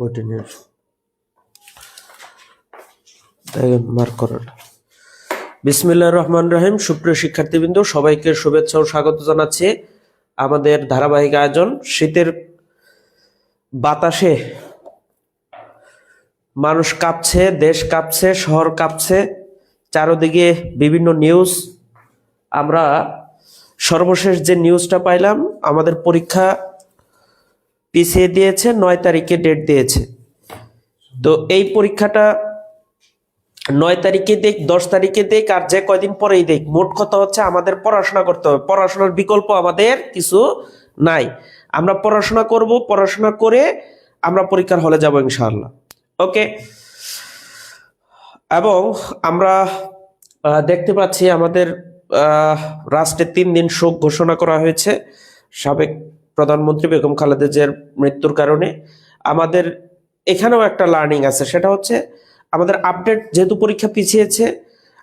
বইটা নিয়ে মার্ক করার। বিসমিল্লাহির রহমানির রহিম। সুপ্রিয় শিক্ষার্থীবৃন্দ, সবাইকে শুভেচ্ছা ও স্বাগত জানাচ্ছি আমাদের ধারাবাহিক আয়োজন। শীতের বাতাসে মানুষ কাঁপছে, দেশ কাঁপছে, শহর কাঁপছে, চারদিকে বিভিন্ন নিউজ। আমরা সর্বশেষ যে নিউজটা পাইলাম, আমাদের পরীক্ষা পিছিয়ে দিয়েছে, 9 তারিখে ডেট দিয়েছে। তো এই পরীক্ষাটা 9 তারিখে দেখ, 10 তারিখে দেখ, আর যে কয়দিন পরেই দেখ, মোট কথা হচ্ছে আমাদের পড়াশোনা করতে হবে। পড়াশোনার বিকল্প আমাদের কিছু নাই। আমরা পড়াশোনা করব, পড়াশোনা করে আমরা পরীক্ষার হলে যাব ইনশাআল্লাহ। ওকে। এবং আমরা দেখতে পাচ্ছি আমাদের রাষ্ট্রে 3 দিন শোক ঘোষণা করা হয়েছে সাবেক প্রধানমন্ত্রী বেগম খালেদা জিয়ার মৃত্যুর কারণে। আমাদের এখানেও একটা লার্নিং আছে, সেটা হচ্ছে আমাদের আপডেট, যেহেতু পরীক্ষা পিছিয়েছে,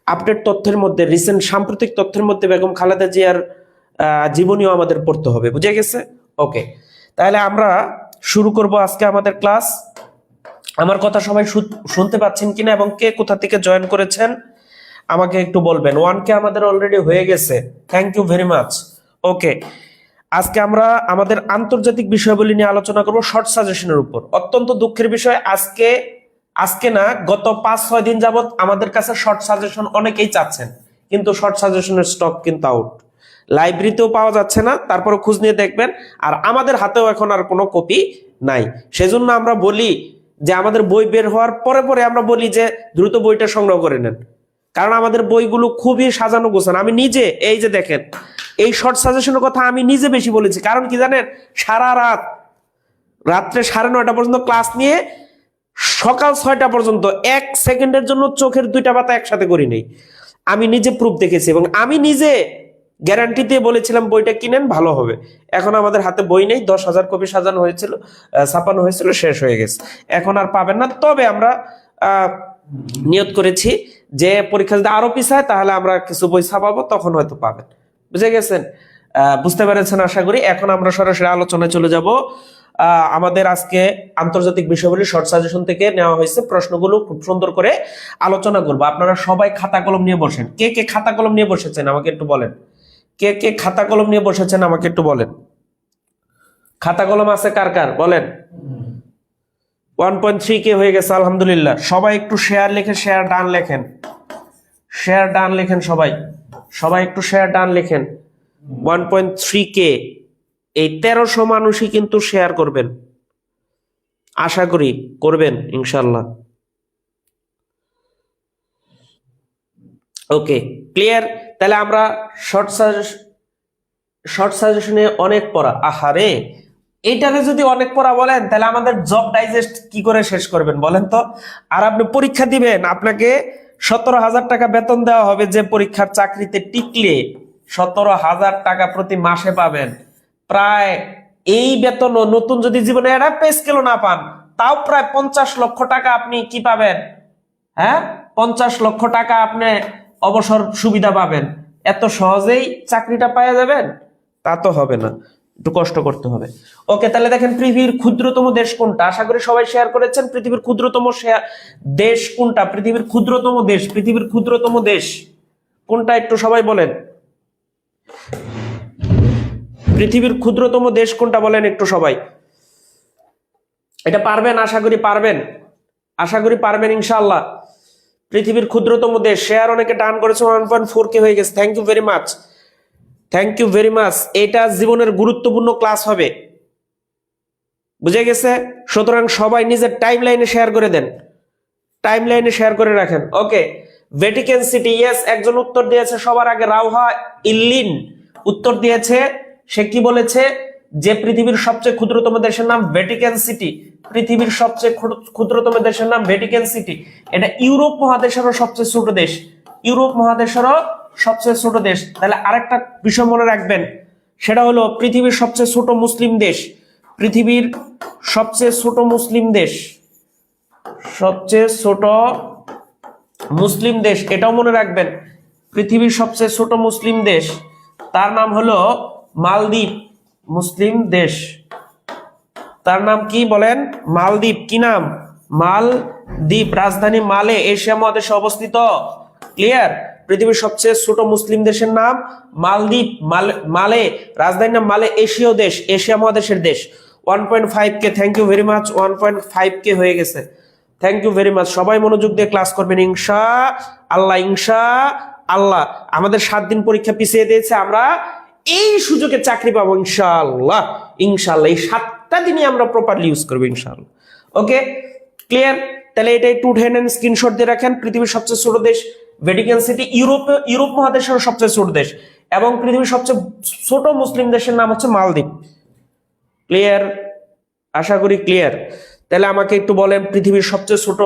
আপডেট তথ্যের মধ্যে, রিসেন্ট সাম্প্রতিক তথ্যের মধ্যে বেগম খালেদা জিয়ার জীবনীও আমাদের পড়তে হবে। বুঝে গেছে? ওকে, তাহলে আমরা শুরু করব আজকে আমাদের ক্লাস। আমার কথা সবাই শুনতে পাচ্ছেন কিনা এবং কে কোথা থেকে জয়েন করেছেন আমাকে একটু বলবেন। 1K আমাদের অলরেডি হয়ে গেছে, থ্যাংক ইউ ভেরি মাচ। ওকে, আজকে আমরা আমাদের আন্তর্জাতিক বিষয়গুলি নিয়ে আলোচনা করব শর্ট সাজেশনের উপর। অত্যন্ত দুঃখের বিষয়, আজকে না, গত 5-6 দিন যাবত আমাদের কাছে শর্ট সাজেশন অনেকেই চাচ্ছেন, কিন্তু শর্ট সাজেশনের স্টক কিন্তু আউট। লাইব্রেরিতেও পাওয়া যাচ্ছে না, তারপরে খোঁজ নিয়ে দেখবেন। আর আমাদের হাতেও এখন আর কোনো কপি নাই। সেজন্য আমরা বলি যে আমাদের বই বের হওয়ার পরে পরে আমরা বলি যে দ্রুত বইটা সংগ্রহ করে নেন, কারণ আমাদের বইগুলো খুবই সাজানো গোছানো। আমি নিজে, এই যে দেখেন, এই শর্ট সাজেশনের কথা আমি নিজে বেশি বলেছি। কারণ কি জানেন, সারা রাত্রে 9:30 পর্যন্ত ক্লাস নিয়ে সকাল 6টা পর্যন্ত 1 সেকেন্ডের জন্য চোখের 2টা পাতা একসাথে করি নেই। আমি নিজে প্রুফ দেখেছি এবং আমি নিজে গ্যারান্টি দিয়ে বলেছিলাম বইটা কিনেন, ভালো হবে। এখন আমাদের হাতে বই নেই, 10,000 কপি সাজানো হয়েছিল, ছাপানো হয়েছিল, শেষ হয়ে গেছে, এখন আর পাবেন না। তবে আমরা নিয়ত করেছি যে পরীক্ষা যদি আরো পিছায় তাহলে আমরা কিছু বই ছাপাবো, তখন হয়তো পাবেন। বুঝে গেছেন? বুঝতে পেরেছেন আশা করি। এখন আমরা সরাসরি আলোচনায় চলে যাব। আমাদের আজকে আন্তর্জাতিক বিষয়গুলি শর্ট সাজেশন থেকে নেওয়া হয়েছে, প্রশ্নগুলো খুব সুন্দর করে আলোচনা করবো। আপনারা সবাই খাতা কলম নিয়ে বসেন। কে কে খাতা কলম নিয়ে বসেছেন আমাকে একটু বলেন। কে কে খাতা কলম নিয়ে বসেছেন আমাকে একটু বলেন। খাতা কলম আছে কার কার বলেন। 1.3K হয়ে গেছে, আলহামদুলিল্লাহ। সবাই একটু শেয়ার লিখে, শেয়ার ডান লেখেন, শেয়ার ডান লেখেন, সবাই একটু শেয়ার ডান লেখেন। 1.3K, এই 1300 মানুষই কিন্তু শেয়ার করবেন, আশা করি করবেন ইনশাল্লাহ। ওকে, ক্লিয়ার। তাহলে আমরা শর্ট সাজেশনে অনেক পড়া, আহারে, এইটারে যদি অনেক পড়া বলেন তাহলে আমাদের জব ডাইজেস্ট কি করে শেষ করবেন বলেন তো? আর আপনি পরীক্ষা দিবেন, আপনাকে 17,000 টাকা বেতন দেওয়া হবে, যে পরীক্ষার চাকরিতে টিকলে 17,000 টাকা প্রতি মাসে পাবেন। প্রায় এই বেতন নতুন যদি জীবনে একটা পে স্কেলও না পান, তাও প্রায় 50 লক্ষ টাকা আপনি কি পাবেন? হ্যাঁ, 50 লক্ষ টাকা আপনি অবসর সুবিধা পাবেন। এত সহজেই চাকরিটা পাওয়া যাবেন তা তো হবে না, একটু কষ্ট করতে হবে। ওকে, তাহলে দেখেন পৃথিবীর ক্ষুদ্রতম দেশ কোনটা? আশা করি সবাই শেয়ার করেছেন। পৃথিবীর ক্ষুদ্রতম দেশ কোনটা? পৃথিবীর ক্ষুদ্রতম দেশ কোনটা একটু সবাই বলেন। পৃথিবীর ক্ষুদ্রতম দেশ কোনটা বলেন একটু সবাই। এটা পারবেন, আশা করি পারবেন ইনশাআল্লাহ। পৃথিবীর ক্ষুদ্রতম দেশ, শেয়ার অনেকে ডান করেছে, 1.4K হয়ে গেছে, থ্যাংক ইউ ভেরি মাচ। এটা জীবনের গুরুত্বপূর্ণ ক্লাস হবে, বুঝে গেছে? সুতরাং সবাই নিজের টাইম লাইনে শেয়ার করে দেন, টাইম লাইনে শেয়ার করে রাখেন। ওকে, ভ্যাটিকান সিটি, ইয়েস, একজন উত্তর দিয়েছে সবার আগে, রাউহা ইল্লিন উত্তর দিয়েছে। সে কি বলেছে? যে পৃথিবীর সবচেয়ে ক্ষুদ্রতম দেশের নাম ভ্যাটিকান সিটি। পৃথিবীর সবচেয়ে ক্ষুদ্রতম দেশের নাম ভ্যাটিকান সিটি। এটা ইউরোপ মহাদেশেরও সবচেয়ে ছোট দেশ, তাহলে আরেকটা বিষয় মনে রাখবেন, সেটা হলো পৃথিবীর সবচেয়ে ছোট মুসলিম দেশ। এটাও মনে রাখবেন। পৃথিবীর সবচেয়ে ছোট মুসলিম দেশ, তার নাম হলো মালদ্বীপ মুসলিম দেশ, তার নাম কি বলেন? মালদ্বীপ। কি নাম? মালদ্বীপ। রাজধানী মালে, এশিয়া মহাদেশে অবস্থিত। ক্লিয়ার? পৃথিবীর সবচেয়ে ছোট মুসলিম দেশের নাম মালদ্বীপ। মালে, রাজধানীর নাম মালে, এশীয় দেশ, এশিয়া মহাদেশের দেশ। 1.5K, thank you very much. 1.5K হয়ে গেছে, থ্যাংক ইউ ভেরি মাচ। সবাই মনোযোগ দিয়ে ক্লাস করবেন ইনশা আল্লাহ, ইনশা আল্লাহ। আমাদের 7 দিন পরীক্ষা পিছিয়ে দিয়েছে, আমরা এই সুযোগে চাকরি পাবো ইনশাআল্লাহ। ইনশাআল্লাহ এই 7টা দিনই আমরা প্রপারলি ইউজ করবো ইনশাআল্লাহ। ওকে, ক্লিয়ার? তাহলে এটা একটু উঠে নেন, স্ক্রিনশট দিয়ে রাখেন। পৃথিবীর সবচেয়ে ছোট দেশ ভ্যাটিকান সিটি, ইউরোপ মহাদেশের সবচেয়ে ছোট দেশ, এবং পৃথিবীর সবচেয়ে ছোট মুসলিম দেশের নাম হচ্ছে মালদ্বীপ। ক্লিয়ার? আশা করি ক্লিয়ার। তাহলে আমাকে একটু বলেন, পৃথিবীর সবচেয়ে ছোট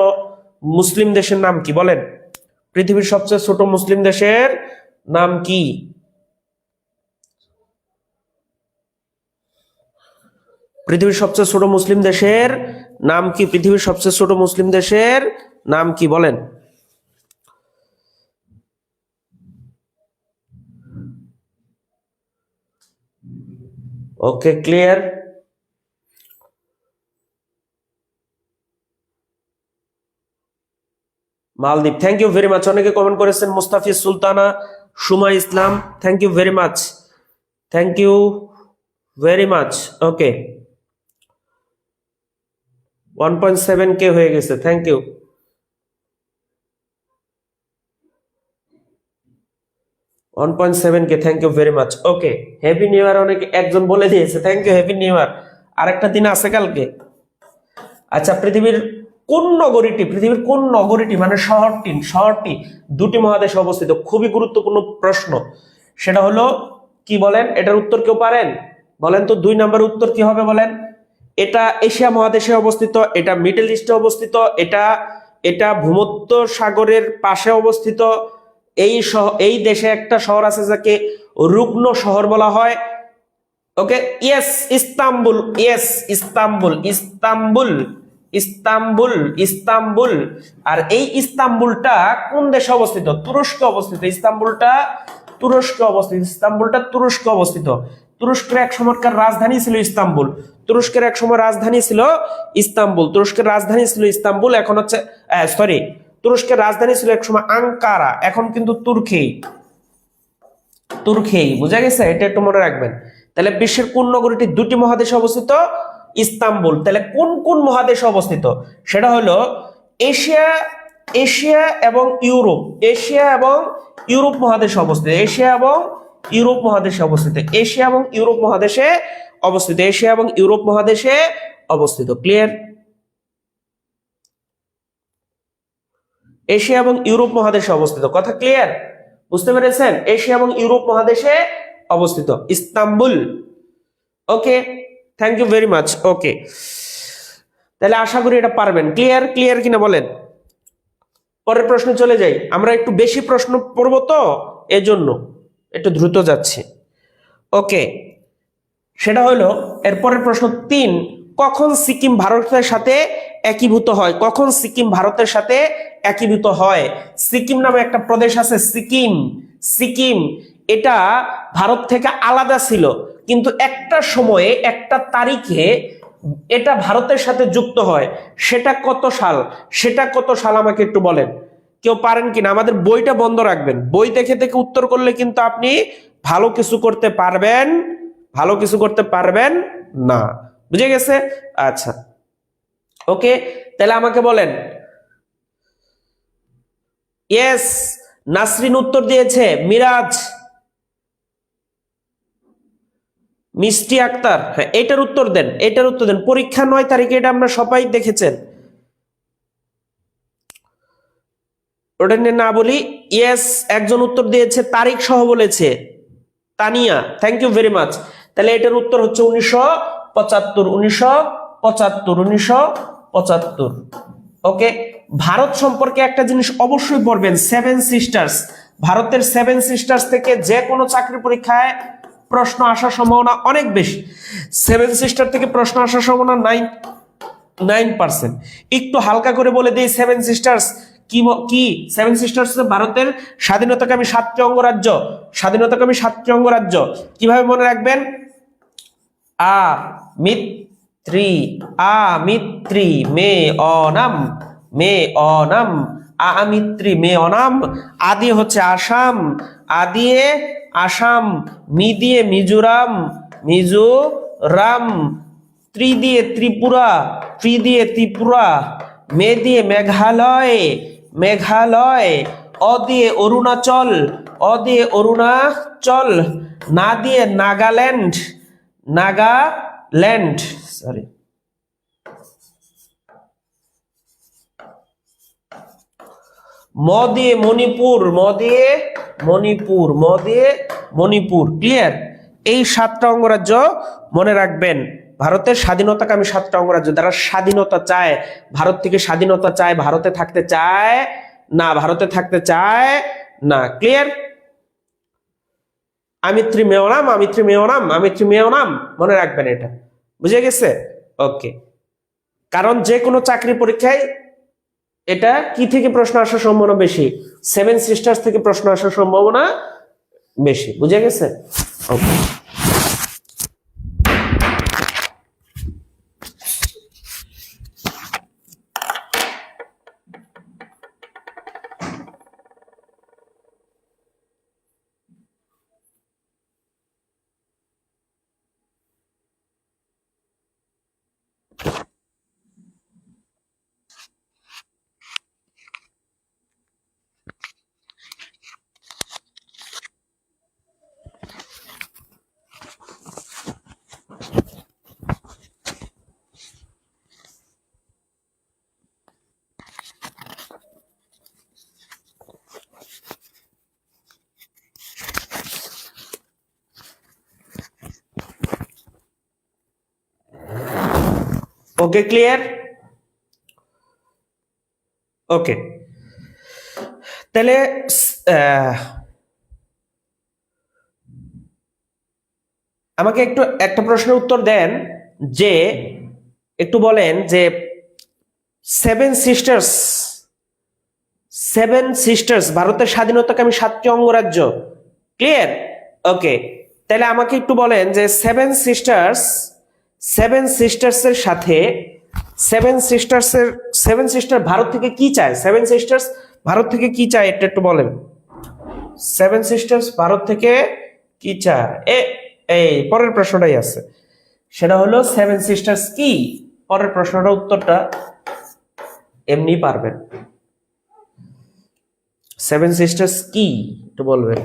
মুসলিম দেশের নাম কি? বলেন, পৃথিবীর সবচেয়ে ছোট মুসলিম দেশের নাম কি? পৃথিবীর সবচেয়ে ছোট মুসলিম দেশের নাম কি? পৃথিবীর সবচেয়ে ছোট মুসলিম দেশের নাম কি? বলেন। Okay, clear? মালদ্বীপ। Thank you very much. অনেকে কমেন্ট করেছেন। Mustafiz Sultana, Suma Islam, thank you very much, thank you very much. Okay, 1.7K হয়ে গেছে, thank you. 1.7K, thank you very much. Okay, happy new year. অনেকে, একজন বলে দিয়েছে, thank you, happy new year. আরেকটা দিন আছে কালকে। আচ্ছা, পৃথিবীর কোন নগরীটি মানে শহরটি 2টি মহাদেশে অবস্থিত? খুবই গুরুত্বপূর্ণ প্রশ্ন। সেটা হলো কি বলেন? এটার উত্তর কেউ পারেন? বলেন তো 2 নম্বর উত্তর কি হবে বলেন? এটা এশিয়া মহাদেশে অবস্থিত, এটা মিডল ইস্টে অবস্থিত, এটা ভূমধ্য সাগরের পাশে অবস্থিত। এই দেশে একটা শহর আছে যাকে রুগ্ন শহর বলা হয়। Okay, yes, Istanbul. Yes, Istanbul, Istanbul, Istanbul, Istanbul. আর এই ইস্তাম্বুলটা কোন দেশে অবস্থিত? তুরস্কে অবস্থিত। ইস্তাম্বুলটা তুরস্কে অবস্থিত। ইস্তাম্বুলটা তুরস্কে অবস্থিত। তুরস্কের এক সময়কার রাজধানী ছিল ইস্তাম্বুল। তুরস্কের এক সময় রাজধানী ছিল ইস্তাম্বুল। তুরস্কের রাজধানী ছিল ইস্তাম্বুল, এখন হচ্ছে সরি, তুরস্কের রাজধানী ছিল এক সময় আঙ্কারা, এখন কিন্তু তুর্কি। বুঝা গেছে? এটা একটু মনে রাখবেন। তাহলে বিশ্বের কোন নগরীটি 2টি মহাদেশে অবস্থিত? ইস্তাম্বুল। তাহলে কোন কোন মহাদেশে অবস্থিত? সেটা হলো এশিয়া এবং ইউরোপ। এশিয়া এবং ইউরোপ মহাদেশে অবস্থিত। এশিয়া এবং ইউরোপ মহাদেশে অবস্থিত। এশিয়া এবং ইউরোপ মহাদেশে অবস্থিত। এশিয়া এবং ইউরোপ মহাদেশে অবস্থিত। ক্লিয়ার? এশিয়া এবং ইউরোপ মহাদেশে অবস্থিত। কথা ক্লিয়ার? বুঝতে পেরেছেন? এশিয়া এবং ইউরোপ মহাদেশে অবস্থিত Istanbul. Okay, thank you very much. Okay, তাহলে আশা করি এটা পারবেন। ক্লিয়ার? ক্লিয়ার কিনা বলেন। পরের প্রশ্নে চলে যাই। আমরা একটু বেশি প্রশ্ন পড়বো তো এজন্য একটু দ্রুত যাচ্ছি। ওকে, সেটা হলো এরপরের প্রশ্ন 3। কখন সিকিম ভারতের সাথে একীভূত হয়? কখন সিকিম ভারতের সাথে একীভূত হয়? সিকিম নামে একটা প্রদেশ আছে, সিকিম এটা ভারত থেকে আলাদা ছিল, কিন্তু একটা সময়ে একটা তারিখে এটা ভারতের সাথে যুক্ত হয়। সেটা কত সাল আমাকে একটু বলেন। কেউ পারেন কিনা? আমাদের বইটা বন্ধ রাখবেন। বই দেখে দেখে উত্তর করলে কিন্তু আপনি ভালো কিছু করতে পারবেন না। বুঝে গেছে? আচ্ছা, ওকে, তাহলে আমাকে বলেন। ইয়েস, নাসরিন উত্তর দিয়েছে। মিরাজ, মিষ্টি আক্তার, হ্যাঁ, এটার উত্তর দেন। পরীক্ষা 9 তারিখে, এটা আমরা সবাই দেখেছেন। ওটা নিয়ে না বলি। ইয়েস, একজন উত্তর দিয়েছে, তারিখ সহ বলেছে, Tania, thank you very much. তাহলে এটার উত্তর হচ্ছে 1975। ওকে, ভারত সম্পর্কে একটা জিনিস অবশ্যই পড়বেন, 7 সিস্টার্স। ভারতের 7 সিস্টার্স থেকে যে কোনো চাকরি পরীক্ষায় প্রশ্ন আসার সম্ভাবনা অনেক বেশি। 7 সিস্টার থেকে প্রশ্ন আসার সম্ভাবনা 9%। একটু হালকা করে বলে দিই, 7 সিস্টার্স কি 7 সিস্টার্স ভারতের স্বাধীনতাকামী 7টি অঙ্গরাজ্য। কিভাবে মনে রাখবেন? ত্রি আমিত্রি মে অনাম মে অনাম আমিত্রি মে অনাম। আদি হচ্ছে আসাম, আদিয়ে আসাম, মি দিয়ে মিজোরাম মিজোরাম, ত্রি দিয়ে ত্রিপুরা, ত্রি দিয়ে ত্রিপুরা, মে দিয়ে মেঘালয় মেঘালয়, অ দিয়ে অরুণাচল, অ দিয়ে অরুণাচল, না দিয়ে নাগাল্যান্ড নাগাল্যান্ড, সরি, ম দিয়ে মণিপুর, ম দিয়ে মণিপুর, ম দিয়ে মণিপুর। ক্লিয়ার? এই 7টা অঙ্গরাজ্য মনে রাখবেন। ভারতের স্বাধীনতাকামী 7টা অঙ্গরাজ্য, যারা স্বাধীনতা চায়, ভারত থেকে স্বাধীনতা চায়, ভারতে থাকতে চায় না, ভারতে থাকতে চায় না। ক্লিয়ার? আমিত্রি মেওনাম আমিত্রি মেওনাম আমিত্রি মেওনাম, মনে রাখবেন এটা। বুঝে গেছে? ওকে। কারণ যে কোনো চাকরি পরীক্ষায় এটা কি থেকে প্রশ্ন আসার সম্ভাবনা বেশি? 7 সিস্টার্স থেকে প্রশ্ন আসার সম্ভাবনা বেশি। বুঝে গেছে? ওকে। Okay, clear? ওকে, তাহলে আমাকে একটু একটা প্রশ্নের উত্তর দেন, যে একটু বলেন যে 7 সিস্টার্স ভারতের স্বাধীনতাকামী 7টি অঙ্গরাজ্য। ক্লিয়ার? ওকে, তাহলে আমাকে একটু বলেন যে 7 সিস্টার্সের সাথে 7 সিস্টার ভারত থেকে কি চায়? 7 সিস্টার্স ভারত থেকে কি চায় এটা একটু বলেন। 7 সিস্টার্স ভারত থেকে কি চায়? এই পরের প্রশ্নটাই আছে, সেটা হলো 7 সিস্টার্স কি? পরের প্রশ্নটা উত্তরটা এমনি পারবেন। 7 সিস্টার্স কি একটু বলবেন।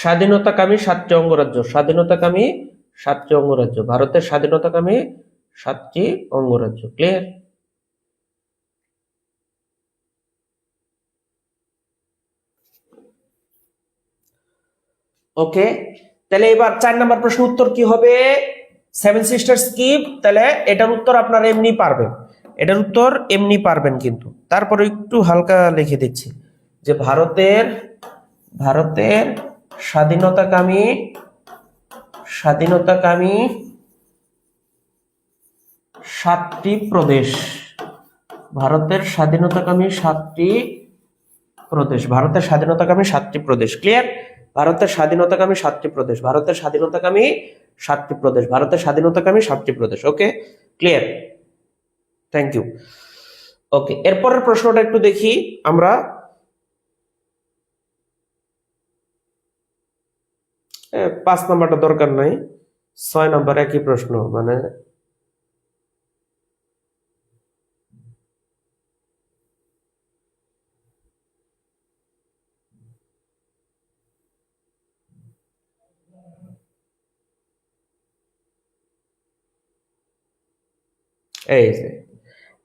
স্বাধীনতাকামী 7টি অঙ্গরাজ্য, স্বাধীনতাকামী 7টি অঙ্গরাজ্য, ভারতের স্বাধীনতাকামী 7টি অঙ্গরাজ্য। ক্লিয়ার? ওকে, তাহলে এবার 4 নম্বর প্রশ্ন উত্তর কি হবে? 7 সিস্টার্স কি? তাহলে এটার উত্তর আপনারা এমনি পারবেন, এটার উত্তর এমনি পারবেন, কিন্তু তারপরে একটু হালকা লিখে দিচ্ছি যে ভারতের স্বাধীনতাকামী 7টি প্রদেশ, ভারতের স্বাধীনতাকামী 7টি প্রদেশ, ভারতের স্বাধীনতাকামী 7টি প্রদেশ। ক্লিয়ার? ভারতের স্বাধীনতাকামী 7টি প্রদেশ, ভারতের স্বাধীনতাকামী 7টি প্রদেশ, ভারতের স্বাধীনতাকামী 7টি প্রদেশ। Okay, clear? Thank you. Okay, এরপরের প্রশ্নটা একটু দেখি আমরা। 5 নাম্বারটা দরকার নাই, 6 নাম্বার একই প্রশ্ন, মানে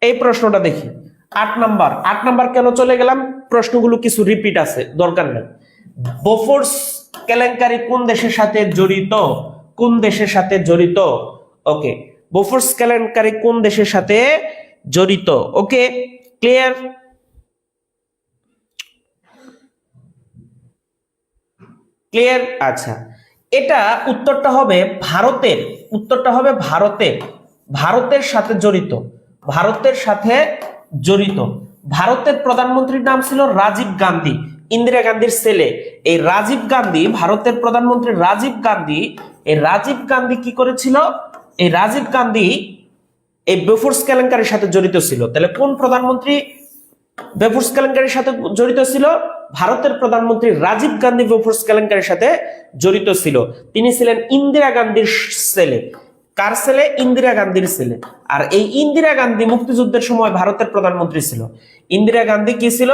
এই প্রশ্নটা দেখি। 8 নাম্বার কেন চলে গেলাম? প্রশ্নগুলো কিছু রিপিট আছে, দরকার নেই। বোফোর্স কেলেঙ্কারি কোন দেশের সাথে জড়িত? কোন দেশের সাথে জড়িত? ওকে, বোফোর্স কেলেঙ্কারি কোন দেশের সাথে জড়িত? ওকে, ক্লিয়ার? ক্লিয়ার? আচ্ছা, এটা উত্তরটা হবে ভারতের, উত্তরটা হবে ভারতের, ভারতের সাথে জড়িত, ভারতের সাথে জড়িত। ভারতের প্রধানমন্ত্রীর নাম ছিল রাজীব গান্ধী, ইন্দিরা গান্ধীর ছেলে। এই রাজীব গান্ধী, ভারতের প্রধানমন্ত্রী রাজীব গান্ধী, এই রাজীব গান্ধী কি করেছিল? এই রাজীব গান্ধী এই বোফোর্স কেলেঙ্কারির সাথে জড়িত ছিল। তাহলে কোন প্রধানমন্ত্রী বোফোর্স কেলেঙ্কারির সাথে জড়িত ছিল? ভারতের প্রধানমন্ত্রী রাজীব গান্ধী বোফোর্স কেলেঙ্কারির সাথে জড়িত ছিল। তিনি ছিলেন ইন্দিরা গান্ধীর ছেলে। কার ছেলে? ইন্দিরা গান্ধীর ছেলে। আর এই ইন্দিরা গান্ধী মুক্তিযুদ্ধের সময় ভারতের প্রধানমন্ত্রী ছিল। ইন্দিরা গান্ধী কি ছিল?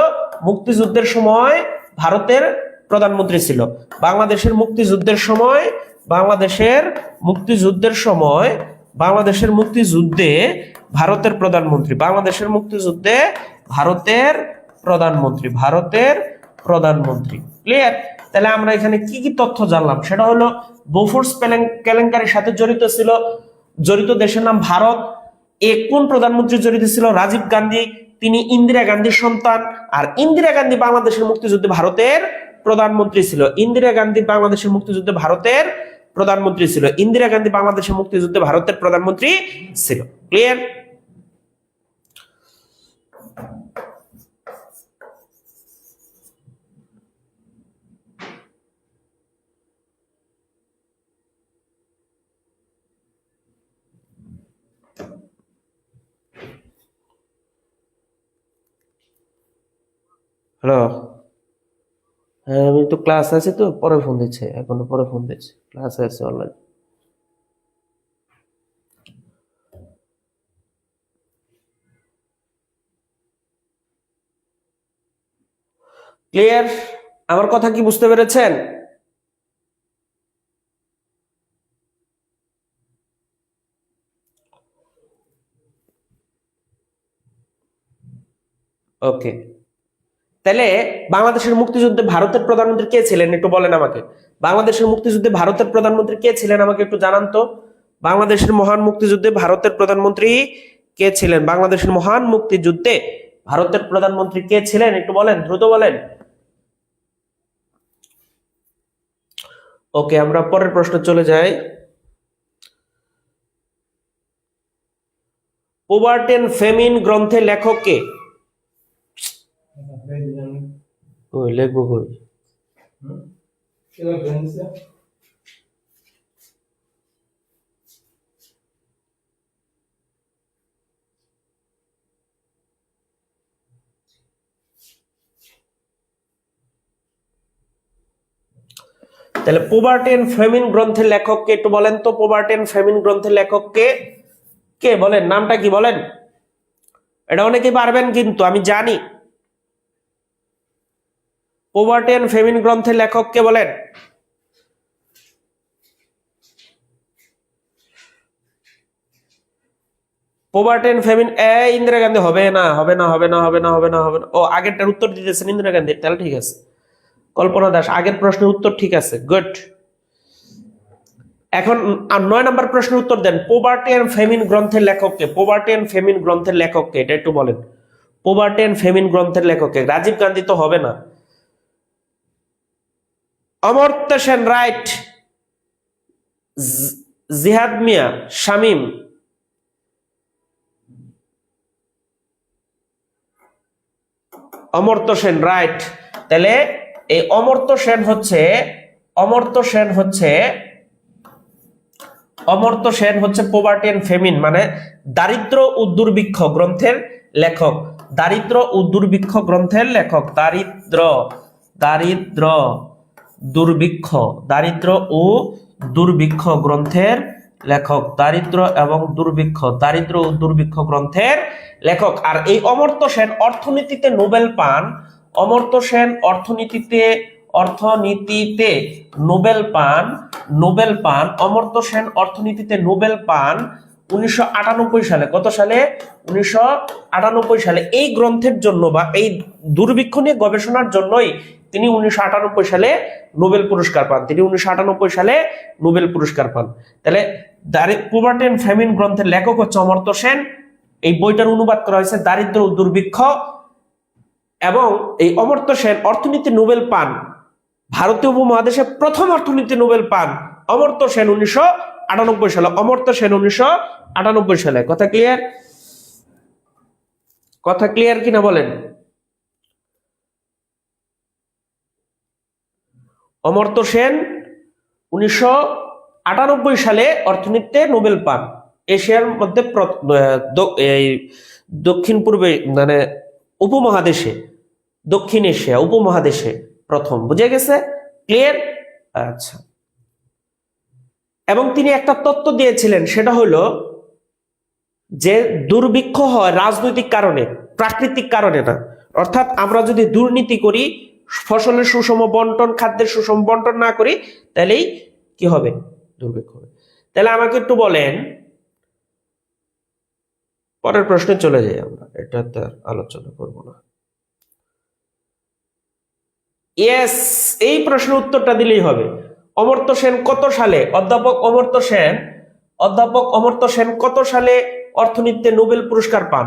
মুক্তিযুদ্ধের সময় ভারতের প্রধানমন্ত্রী ছিল। বাংলাদেশের মুক্তিযুদ্ধের সময়, বাংলাদেশের মুক্তিযুদ্ধের সময়, বাংলাদেশের মুক্তিযুদ্ধে ভারতের প্রধানমন্ত্রী, বাংলাদেশের মুক্তিযুদ্ধে ভারতের প্রধানমন্ত্রী, ভারতের প্রধানমন্ত্রী। ক্লিয়ার? তাহলে আমরা এখানে কি কি তথ্য জানলাম? সেটা হলো বোফোর্স কেলেঙ্কারির সাথে জড়িত ছিল, জড়িত দেশের নাম ভারত। কোন প্রধানমন্ত্রী জড়িত ছিল? রাজীব গান্ধী, তিনি ইন্দিরা গান্ধীর সন্তান। আর ইন্দিরা গান্ধী বাংলাদেশের মুক্তিযুদ্ধে ভারতের প্রধানমন্ত্রী ছিল। ইন্দিরা গান্ধী বাংলাদেশের মুক্তিযুদ্ধে ভারতের প্রধানমন্ত্রী ছিল। ইন্দিরা গান্ধী বাংলাদেশের মুক্তিযুদ্ধে ভারতের প্রধানমন্ত্রী ছিল। ক্লিয়ার? হ্যালো, হ্যাঁ আমি তো ক্লাস আছে, তো পরে ফোন দিচ্ছে, এখনো পরে ফোন দিচ্ছে, ক্লাস আছে অনলাইন। ক্লিয়ার? আমার কথা কি বুঝতে পেরেছেন? ওকে, তাহলে বাংলাদেশের মুক্তিযুদ্ধে ভারতের প্রধানমন্ত্রী কে ছিলেন একটু বলেন আমাকে। বাংলাদেশের মুক্তিযুদ্ধে ভারতের প্রধানমন্ত্রী কে ছিলেন আমাকে একটু জানান তো। বাংলাদেশের মহান মুক্তিযুদ্ধে ভারতের প্রধানমন্ত্রী কে ছিলেন? বাংলাদেশের মহান মুক্তিযুদ্ধে ভারতের প্রধানমন্ত্রী কে ছিলেন একটু বলেন, দ্রুত বলেন। ওকে, আমরা পরের প্রশ্ন চলে যাই। পোভার্টি এন্ড ফেমিন গ্রন্থের লেখক কে? ওই লিখবো কই? তাহলে পোভার্টি এন্ড ফেমিন গ্রন্থের লেখক কে একটু বলেন তো। পোভার্টি এন্ড ফেমিন গ্রন্থের লেখক কে? কে বলেন, নামটা কি বলেন? এটা অনেকে পারবেন কিন্তু আমি জানি। পোভার্টি এন্ড ফেমিন গ্রন্থের লেখক কে বলেন? Poverty and famine, Indira Gandhi হবে না, হবে না, হবে না, হবে না, হবে না, হবে না। ও আগেরটার উত্তর দিতেছেন ইন্দিরা গান্ধী, তাহলে ঠিক আছে। কল্পনা দাস, আগের প্রশ্নের উত্তর ঠিক আছে, গুড। এখন 9 নম্বর প্রশ্নের উত্তর দেন। পোভার্টি এন্ড ফেমিন গ্রন্থের লেখক কে? পোভার্টি এন্ড ফেমিন গ্রন্থের লেখক কে, এটা একটু বলেন। পোভার্টি এন্ড ফেমিন গ্রন্থের লেখক কে? রাজীব গান্ধী তো হবে না। অমর্ত্য সেন, রাইট। জিহাদ মিয়া, শামীম, অমর্ত্য সেন, রাইট। তাহলে এই অমর্ত্য সেন হচ্ছে, অমর্ত্য সেন হচ্ছে, অমর্ত্য সেন হচ্ছে পোভার্টি এন্ড ফেমিন মানে দারিদ্র ও দুর্ভিক্ষ গ্রন্থের লেখক। দারিদ্র ও দুর্ভিক্ষ গ্রন্থের লেখক। দারিদ্র, দারিদ্র, দুর্ভিক্ষ, দারিদ্র ও দুর্ভিক্ষ গ্রন্থের লেখক। দারিদ্র এবং দুর্ভিক্ষ, দারিদ্র ও দুর্ভিক্ষ গ্রন্থের লেখক। আর এই অমর্ত্য সেন অর্থনীতিতে নোবেল পান। অমর্ত্য সেন অর্থনীতিতে, অর্থনীতিতে নোবেল পান, নোবেল পান। অমর্ত্য সেন অর্থনীতিতে নোবেল পান 1998 সালে। কত সালে? 1998 সালে। এই গ্রন্থের জন্য বা এই দুর্ভিক্ষ নিয়ে গবেষণার জন্যই তিনি 1998 সালে নোবেল পুরস্কার পান। তিনি 1998 সালে নোবেল পুরস্কার পান। তাহলে পভার্টি এন্ড ফ্যামিন গ্রন্থের লেখক হচ্ছে অমর্ত্য সেন। এই বইটার অনুবাদ করা হয়েছে দারিদ্র ও দুর্ভিক্ষ। এবং এই অমর্ত্য সেন অর্থনীতি নোবেল পান, ভারতীয় উপমহাদেশে প্রথম অর্থনীতি নোবেল পান অমর্ত্য সেন 1998 সালে। অমর্ত্য সেন 1998 সালে। কথা ক্লিয়ার? কথা ক্লিয়ার কিনা বলেন? অমর্ত্য সেন 1998 সালে অর্থনীতিতে নোবেল পান। এশিয়ার মধ্যে দক্ষিণ পূর্বে মানে উপমহাদেশে, দক্ষিণ এশিয়া উপমহাদেশে প্রথম। বুঝে গেছে? ক্লিয়ার? আচ্ছা। এবং তিনি একটা তত্ত্ব দিয়েছিলেন, সেটা হলো যে দুর্ভিক্ষ হয় রাজনৈতিক কারণে, প্রাকৃতিক কারণে না। অর্থাৎ আমরা যদি দুর্নীতি করি, ফসলের সুষম বন্টন, খাদ্যের সুষম বন্টন না করি, তাহলেই কি হবে? দুর্ভিক্ষ হবে। তাহলে আমাকে একটু বলেন, পরের প্রশ্নে চলে যাই আমরা, এটা তো আলোচনা করব না। ইয়েস, এই প্রশ্নের উত্তরটা দিলেই হবে। অমর্ত্য সেন কত সালে, অধ্যাপক অমর্ত্য সেন কত সালে অর্থনীতিতে নোবেল পুরস্কার পান?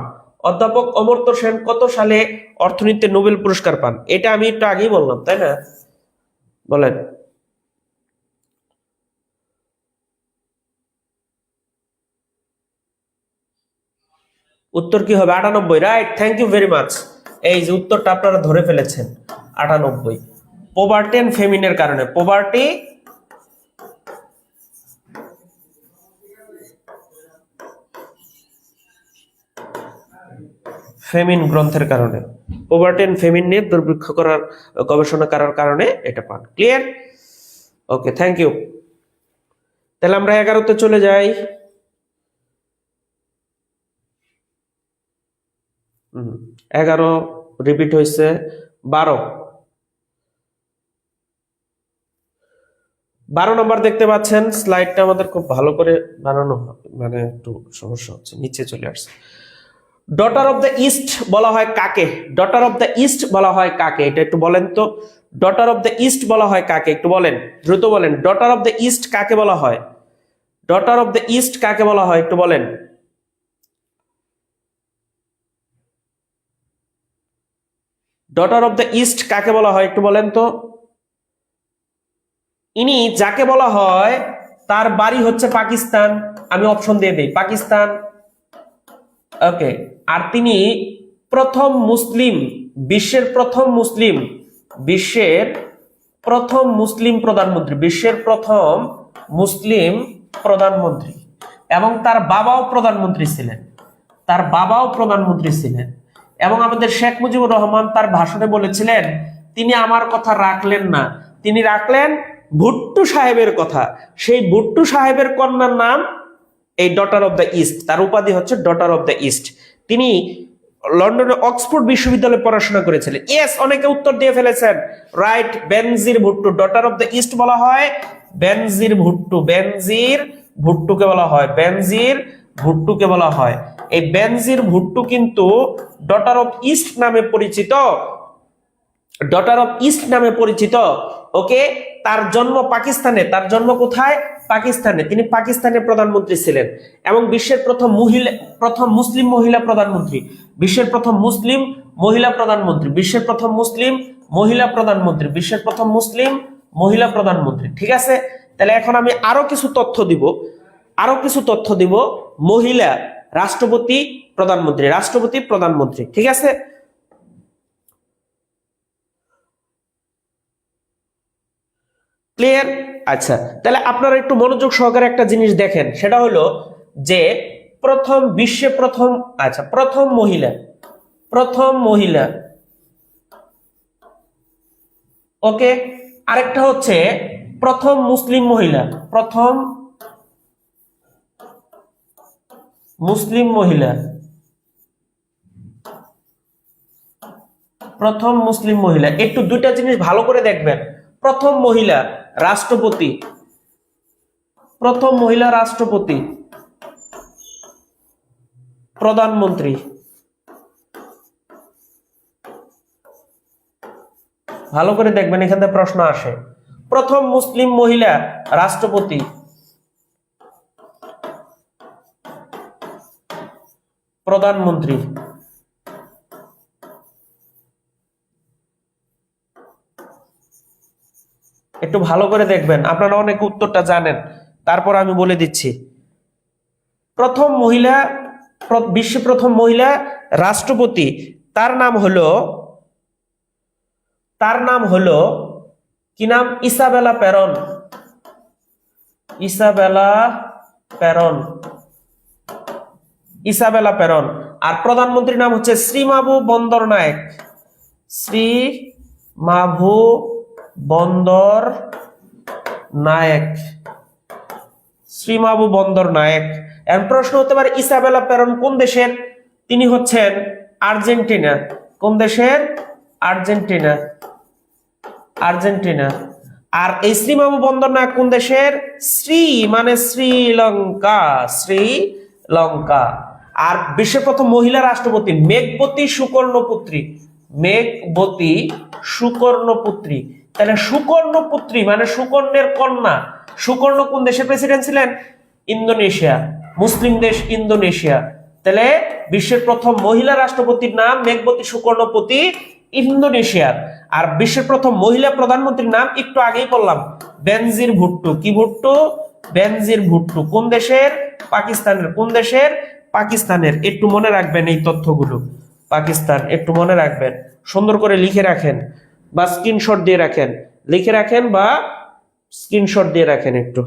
অধ্যাপক অমর্ত্য সেন কত সালে অর্থনীতিতে নোবেল পুরস্কার পান? এটা আমি একটু আগেই বললাম, তাই না? বলেন। উত্তর কি হবে? 98। Right, thank you very much. এই যে উত্তরটা আপনারা ধরে ফেলেছেন, 98। পভার্টি এন্ড ফেমিনের কারণে, পভার্টি ফেমিন গ্রন্থের কারণে, পভার্টি এন্ড ফেমিন নিয়ে দুর্ভিক্ষ করার গবেষণা করার কারণে এটা পান। ক্লিয়ার? Okay, thank you. তাহলে আমরা 11তে চলে যাই। 11 রিপিট হয়েছে। 12 নম্বর দেখতে পাচ্ছেন, স্লাইডটা আমাদের খুব ভালো করে বানানো, মানে একটু সমস্যা হচ্ছে, নিচে চলে আসছে। ডটার অফ দ্য ইস্ট বলা হয় কাকে? ডটার অফ দ্য ইস্ট বলা হয় কাকে? এটা একটু বলেন তো। ডটার অফ দ্য ইস্ট বলা হয় কাকে? একটু বলেন, দ্রুত বলেন। ডটার অফ দ্য ইস্ট কাকে বলা হয়? ডটার অফ দ্য ইস্ট কাকে বলা হয়? একটু বলেন। ডটার অফ দ্য ইস্ট কাকে বলা হয়? একটু বলেন তো। ইনি যাকে বলা হয় তার বাড়ি হচ্ছে পাকিস্তান। আমি অপশন দিয়ে দিই, পাকিস্তান। ওকে। আর তিনি প্রথম মুসলিম, বিশ্বের প্রথম মুসলিম, বিশ্বের প্রথম মুসলিম প্রধানমন্ত্রী, বিশ্বের প্রথম মুসলিম প্রধানমন্ত্রী। এবং তার বাবাও প্রধানমন্ত্রী ছিলেন, তার বাবাও প্রধানমন্ত্রী ছিলেন। এবং আমাদের শেখ মুজিবুর রহমান তার ভাষণে বলেছিলেন, তিনি আমার কথা রাখলেন না, তিনি রাখলেন ভুট্টো সাহেবের কথা। সেই ভুট্টো সাহেবের কন্যার নাম এই ডটার অফ দ্য ইস্ট, তার উপাধি হচ্ছে ডটার অফ দ্য ইস্ট। তিনি লন্ডনে অক্সফোর্ড বিশ্ববিদ্যালয়ে পড়াশোনা করেছিলেন। ইয়েস, অনেকে উত্তর দিয়ে ফেলেছেন। Right, Benazir Bhutto. Daughter of the east বলা হয় বেনজির ভুট্টো। বেনজির ভুট্টোকে বলা হয়, বেনজির ভুট্টোকে বলা হয়। এই বেনজির ভুট্টো কিন্তু ডটার অফ ইস্ট নামে পরিচিত, ডটার অফ ইস্ট নামে পরিচিত। ওকে। তার জন্ম পাকিস্তানে। তার জন্ম কোথায়? পাকিস্তানে। তিনি পাকিস্তানের প্রধানমন্ত্রী ছিলেন এবং বিশ্বের প্রথম মুসলিম মহিলা প্রধানমন্ত্রী, বিশ্বের প্রথম মুসলিম মহিলা প্রধানমন্ত্রী, বিশ্বের প্রথম মুসলিম মহিলা প্রধানমন্ত্রী, বিশ্বের প্রথম মুসলিম মহিলা প্রধানমন্ত্রী। ঠিক আছে? তাহলে এখন আমি আরো কিছু তথ্য দিব, মহিলা রাষ্ট্রপতি প্রধানমন্ত্রী, রাষ্ট্রপতি প্রধানমন্ত্রী। ঠিক আছে? ক্লিয়ার? আচ্ছা, তাহলে আপনারা একটু মনোযোগ সহকারে একটা জিনিস দেখেন, সেটা হলো যে বিশ্বে প্রথম, আচ্ছা, প্রথম মহিলা। ওকে। আরেকটা হচ্ছে প্রথম মুসলিম মহিলা, প্রথম মুসলিম মহিলা, প্রথম মুসলিম মহিলা। একটু দুইটা জিনিস ভালো করে দেখবেন। প্রথম মহিলা রাষ্ট্রপতি, প্রথম মহিলা রাষ্ট্রপতি, প্রধানমন্ত্রী। ভালো করে দেখবেন, এখান থেকে প্রশ্ন আসে। প্রথম মুসলিম মহিলা রাষ্ট্রপতি, প্রধানমন্ত্রী। একটু ভালো করে দেখবেন, আপনারা অনেক উত্তরটা জানেন, তারপর আমি বলে দিচ্ছি। প্রথম মহিলা, বিশ্বের প্রথম মহিলা রাষ্ট্রপতি, তার নাম হলো কি নাম? Isabela Peron. Isabela Peron, Isabela Peron. আর প্রধানমন্ত্রীর নাম হচ্ছে শ্রীমাভু বন্দর নায়েক। শ্রীমাভু বন্দর নায়েক, শ্রীমাভু বন্দর নায়েক। এর প্রশ্ন হতে পারে ইসাবেলা পেরন কোন দেশের? তিনি হচ্ছেন আর্জেন্টিনা। কোন দেশের? Argentina, Argentina. আর এই শ্রীমাভু বন্দর নায়েক কোন দেশের? শ্রী মানে শ্রীলঙ্কা, শ্রীলঙ্কা। আর বিশ্বের প্রথম মহিলা রাষ্ট্রপতি মেঘবতী সুকর্ণপুত্রী, মেঘবতী সুকর্ণপুত্রী। তাহলে সুকর্ণপুত্রী মানে সুকর্ণের কন্যা। সুকর্ণ কোন দেশের প্রেসিডেন্ট ছিলেন? ইন্দোনেশিয়া, মুসলিম দেশ ইন্দোনেশিয়া। তাহলে বিশ্বের প্রথম মহিলা রাষ্ট্রপতির নাম মেঘবতী সুকর্ণপুত্রী, ইন্দোনেশিয়ার। আর বিশ্বের প্রথম মহিলা প্রধানমন্ত্রীর নাম একটু আগেই বললাম, বেনজির ভুট্টো। কি ভুট্টো? বেনজির ভুট্টো। কোন দেশের? পাকিস্তানের। কোন দেশের? পাকিস্তানের। একটু মনে রাখবেন এই তথ্যগুলো। পাকিস্তান, একটু মনে রাখবেন, সুন্দর করে লিখে রাখেন বা স্ক্রিনশট দিয়ে রাখেন, লিখে রাখেন বা স্ক্রিনশট দিয়ে রাখেন একটু।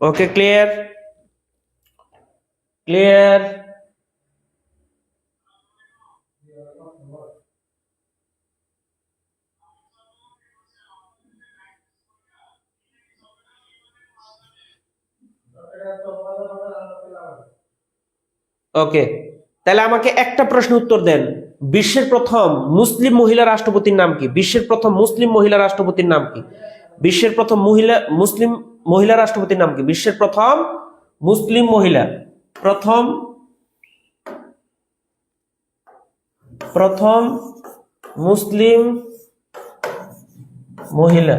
ওকে, ক্লিয়ার? ক্লিয়ার? ওকে, তাহলে আমাকে একটা প্রশ্ন উত্তর দেন। বিশ্বের প্রথম মুসলিম মহিলা রাষ্ট্রপতির নাম কি? বিশ্বের প্রথম মুসলিম মহিলা রাষ্ট্রপতির নাম কি? বিশ্বের প্রথম মুসলিম মহিলা রাষ্ট্রপতির নাম কি? বিশ্বের প্রথম মুসলিম মহিলা, প্রথম মুসলিম মহিলা,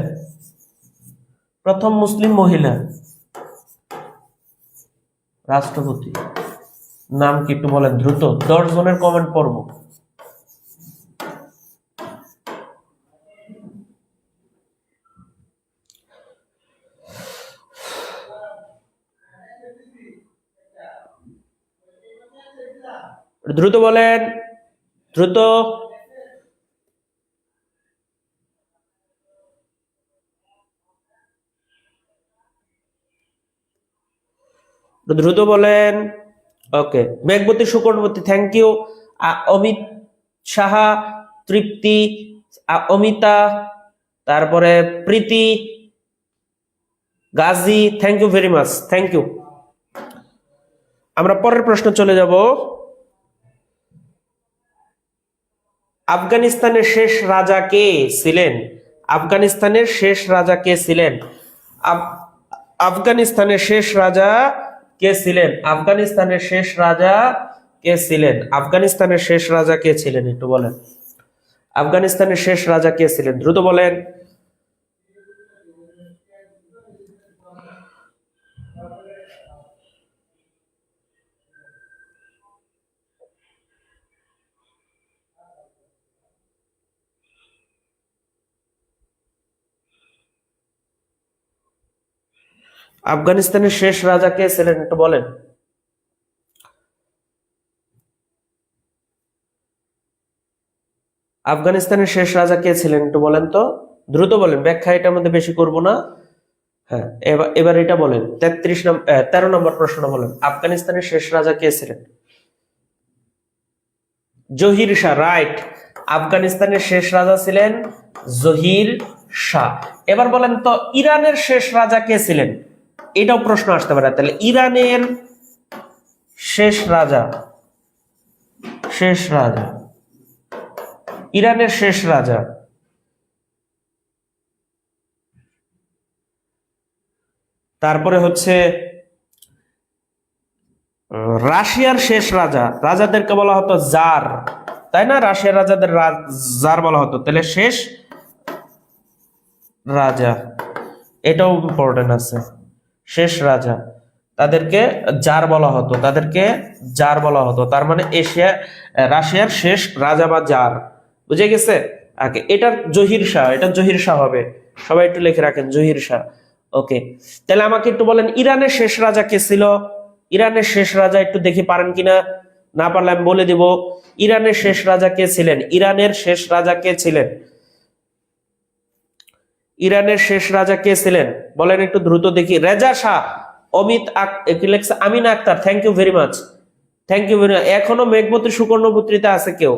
প্রথম মুসলিম মহিলা রাষ্ট্রপতি নাম কি একটু বলেন দ্রুত, 10 জনের কমেন্ট পড়ব। দ্রুত বলেন, দ্রুত। দ্রুত বলেন। ওকে, মেঘবতী সুকর্ণবতী, থ্যাংক ইউ। অমিত সাহা, তৃপ্তি, অমিতা, তারপরে Priti, Gazi, thank you very much, thank you. আমরা পরের প্রশ্ন চলে যাব। আফগানিস্তানের শেষ রাজা কে ছিলেন? আফগানিস্তানের শেষ রাজা কে ছিলেন? আফগানিস্তানের শেষ রাজা কে ছিলেন? আফগানিস্তানের শেষ রাজা কে ছিলেন? আফগানিস্তানের শেষ রাজা কে ছিলেন একটু বলেন। আফগানিস্তানের শেষ রাজা কে ছিলেন? দ্রুত বলেন। আফগানিস্তানের শেষ রাজা কে ছিলেন একটু বলেন। আফগানিস্তানের শেষ রাজা কে ছিলেন একটু বলেন তো, দ্রুত বলেন, ব্যাখ্যা এটার মধ্যে বেশি করব না। হ্যাঁ, এবার এবার এটা বলেন 13 নম্বর প্রশ্ন বলেন, আফগানিস্তানের শেষ রাজা কে ছিলেন? জহির শাহ, রাইট। আফগানিস্তানের শেষ রাজা ছিলেন জহির শাহ। এবার বলেন তো ইরানের শেষ রাজা কে ছিলেন? এটাও প্রশ্ন আসতে পারে। তাহলে ইরানের শেষ রাজা, ইরানের শেষ রাজা, তারপরে হচ্ছে রাশিয়ার শেষ রাজা, রাজাদেরকে বলা হতো জার, তাই না? রাশিয়ার রাজাদের জার বলা হতো। তাহলে শেষ রাজা, এটাও ইম্পর্টেন্ট আছে। শেষ রাজা, তাদেরকে জার বলা হতো, তাদেরকে জার বলা হতো। তার মানে রাশিয়ার শেষ রাজা বা জার, বুঝে গেছে? আগে এটার জহির শাহ, এটা জহির শাহ হবে, সবাই একটু লিখে রাখেন জহির শাহ। ওকে, তাহলে আমাকে একটু বলেন ইরানের শেষ রাজা কে ছিল? ইরানের শেষ রাজা একটু দেখি পারেন কিনা, না পারলে আমি বলে দিব। ইরানের শেষ রাজা কে ছিলেন? ইরানের শেষ রাজা কে ছিলেন? ইরানের শেষ রাজা কে ছিলেন বলেন একটু দ্রুত দেখি। Reza Shah, Amin Akhtar, thank you very much, thank you very much. এখনো মেঘমতি সুকর্ণপুত্রিতে আছে কেউ?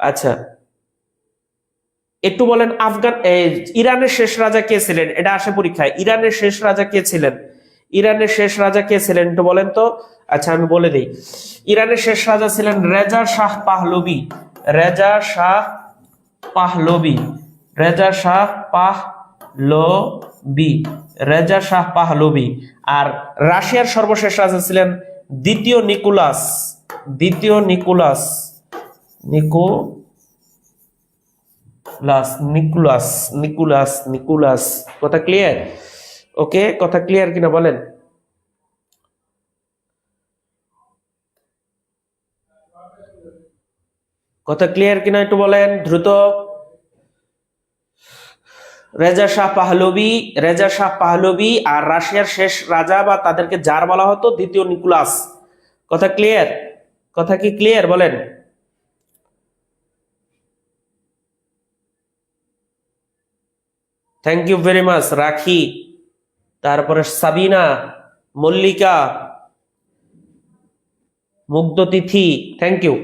আচ্ছা, একটু বলেন ইরানের শেষ রাজা কে ছিলেন? এটা আসে পরীক্ষায়। ইরানের শেষ রাজা কে ছিলেন? ইরানের শেষ রাজা কে ছিলেন একটু বলেন তো। আচ্ছা, আমি বলে দিই। ইরানের শেষ রাজা ছিলেন Reza Shah পাহলবি, Reza Shah পাহলবি, Reza Shah পাহলবি, Reza Shah পাহলবি। আর রাশিয়ার সর্বশেষ রাজা ছিলেন দ্বিতীয় নিকোলাস, দ্বিতীয় নিকোলাস, নিকোলাস, নিকোলাস, নিকোলাস। কথা ক্লিয়ার? ওকে, কথা ক্লিয়ার কিনা বলেন। কথা ক্লিয়ার কিনা একটু বলেন দ্রুত। Reza Shah পাহলবি, Reza Shah পাহলবি। আর রাশিয়ার শেষ রাজা বা তাদেরকে জার বলা হতো দ্বিতীয় নিকোলাস। কথা ক্লিয়ার? কথা কি ক্লিয়ার বলেন? থ্যাংক ইউ ভেরি মাচ রাখি, তারপরে সাবিনা, মল্লিকা, মুগ্ধ তিথি, থ্যাংক ইউ।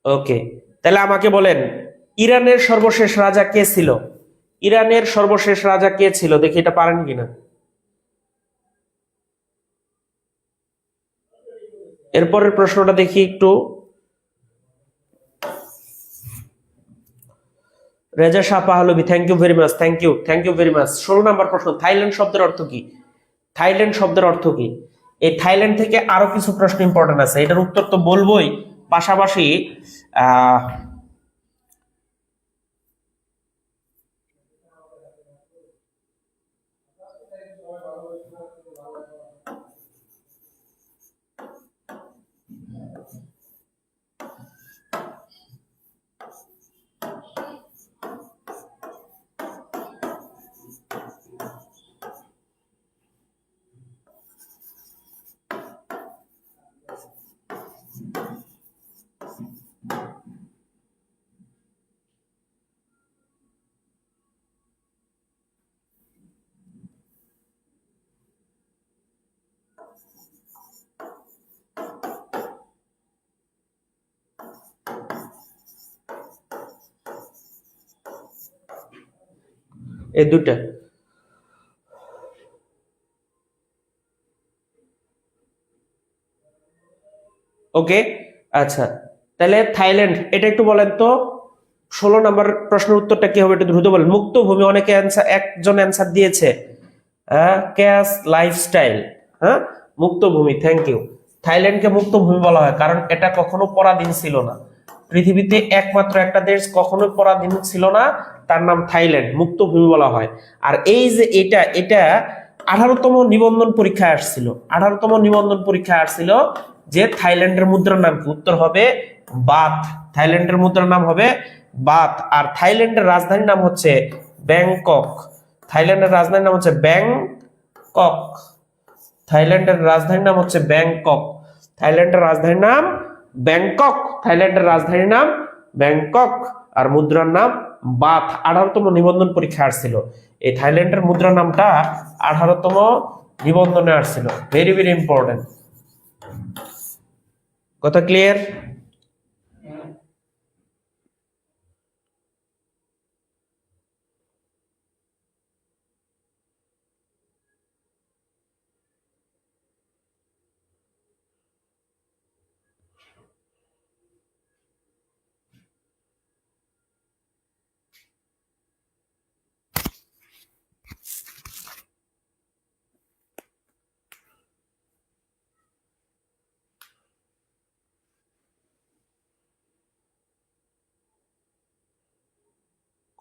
ওকে, তাহলে আমাকে বলেন ইরানের সর্বশেষ রাজা কে ছিল? ইরানের সর্বশেষ রাজা কে ছিল দেখি এটা পারেন কিনা। এরপরের প্রশ্নটা দেখি একটু। Reza Shah Pahlavi, thank you very much, thank you, thank you very much. 16 নম্বর প্রশ্ন, থাইল্যান্ড শব্দের অর্থ কি? থাইল্যান্ড শব্দের অর্থ কি? এই থাইল্যান্ড থেকে আরো কিছু প্রশ্ন ইম্পর্টেন্ট আছে, এটার উত্তর তো বলবোই, পাশাপাশি আহ এই দুইটা। ওকে, আচ্ছা, তাহলে থাইল্যান্ড এটা একটু বলেন তো। 16 নম্বর প্রশ্নের উত্তরটা কি হবে একটু দ্রুত বলেন। মুক্ত ভূমি, অনেকে একজন অ্যান্সার দিয়েছে, ক্যাশ লাইফস্টাইল, হ্যাঁ, মুক্ত ভূমি, থ্যাংক ইউ। থাইল্যান্ডকে মুক্ত ভূমি বলা হয় কারণ এটা কখনো পরাধীন ছিল না। পৃথিবীতে একমাত্র একটা দেশ কখনো পরাধীন ছিল না, তার নাম থাইল্যান্ড, মুক্ত ভূমি বলা হয়। আর এই যে এটা এটা 18তম নিবন্ধন পরীক্ষায় আসছিল, 18তম নিবন্ধন পরীক্ষায় আসছিল যে থাইল্যান্ডের মুদ্রার নাম কি? উত্তর হবে বাথ। থাইল্যান্ডের মুদ্রার নাম হবে বাথ। আর থাইল্যান্ডের রাজধানীর নাম হচ্ছে ব্যাংকক। থাইল্যান্ডের রাজধানীর নাম হচ্ছে ব্যাংকক। থাইল্যান্ডের রাজধানীর নাম হচ্ছে ব্যাংকক। থাইল্যান্ডের রাজধানীর নাম ব্যাংকক থাইল্যান্ডের রাজধানীর নাম ব্যাংকক, আর মুদ্রার নাম বাথ। 18তম নিবন্ধন পরীক্ষা আসছিল, এই থাইল্যান্ডের মুদ্রার নামটা 18তম নিবন্ধনে আসছিল। Very very important. কথা ক্লিয়ার?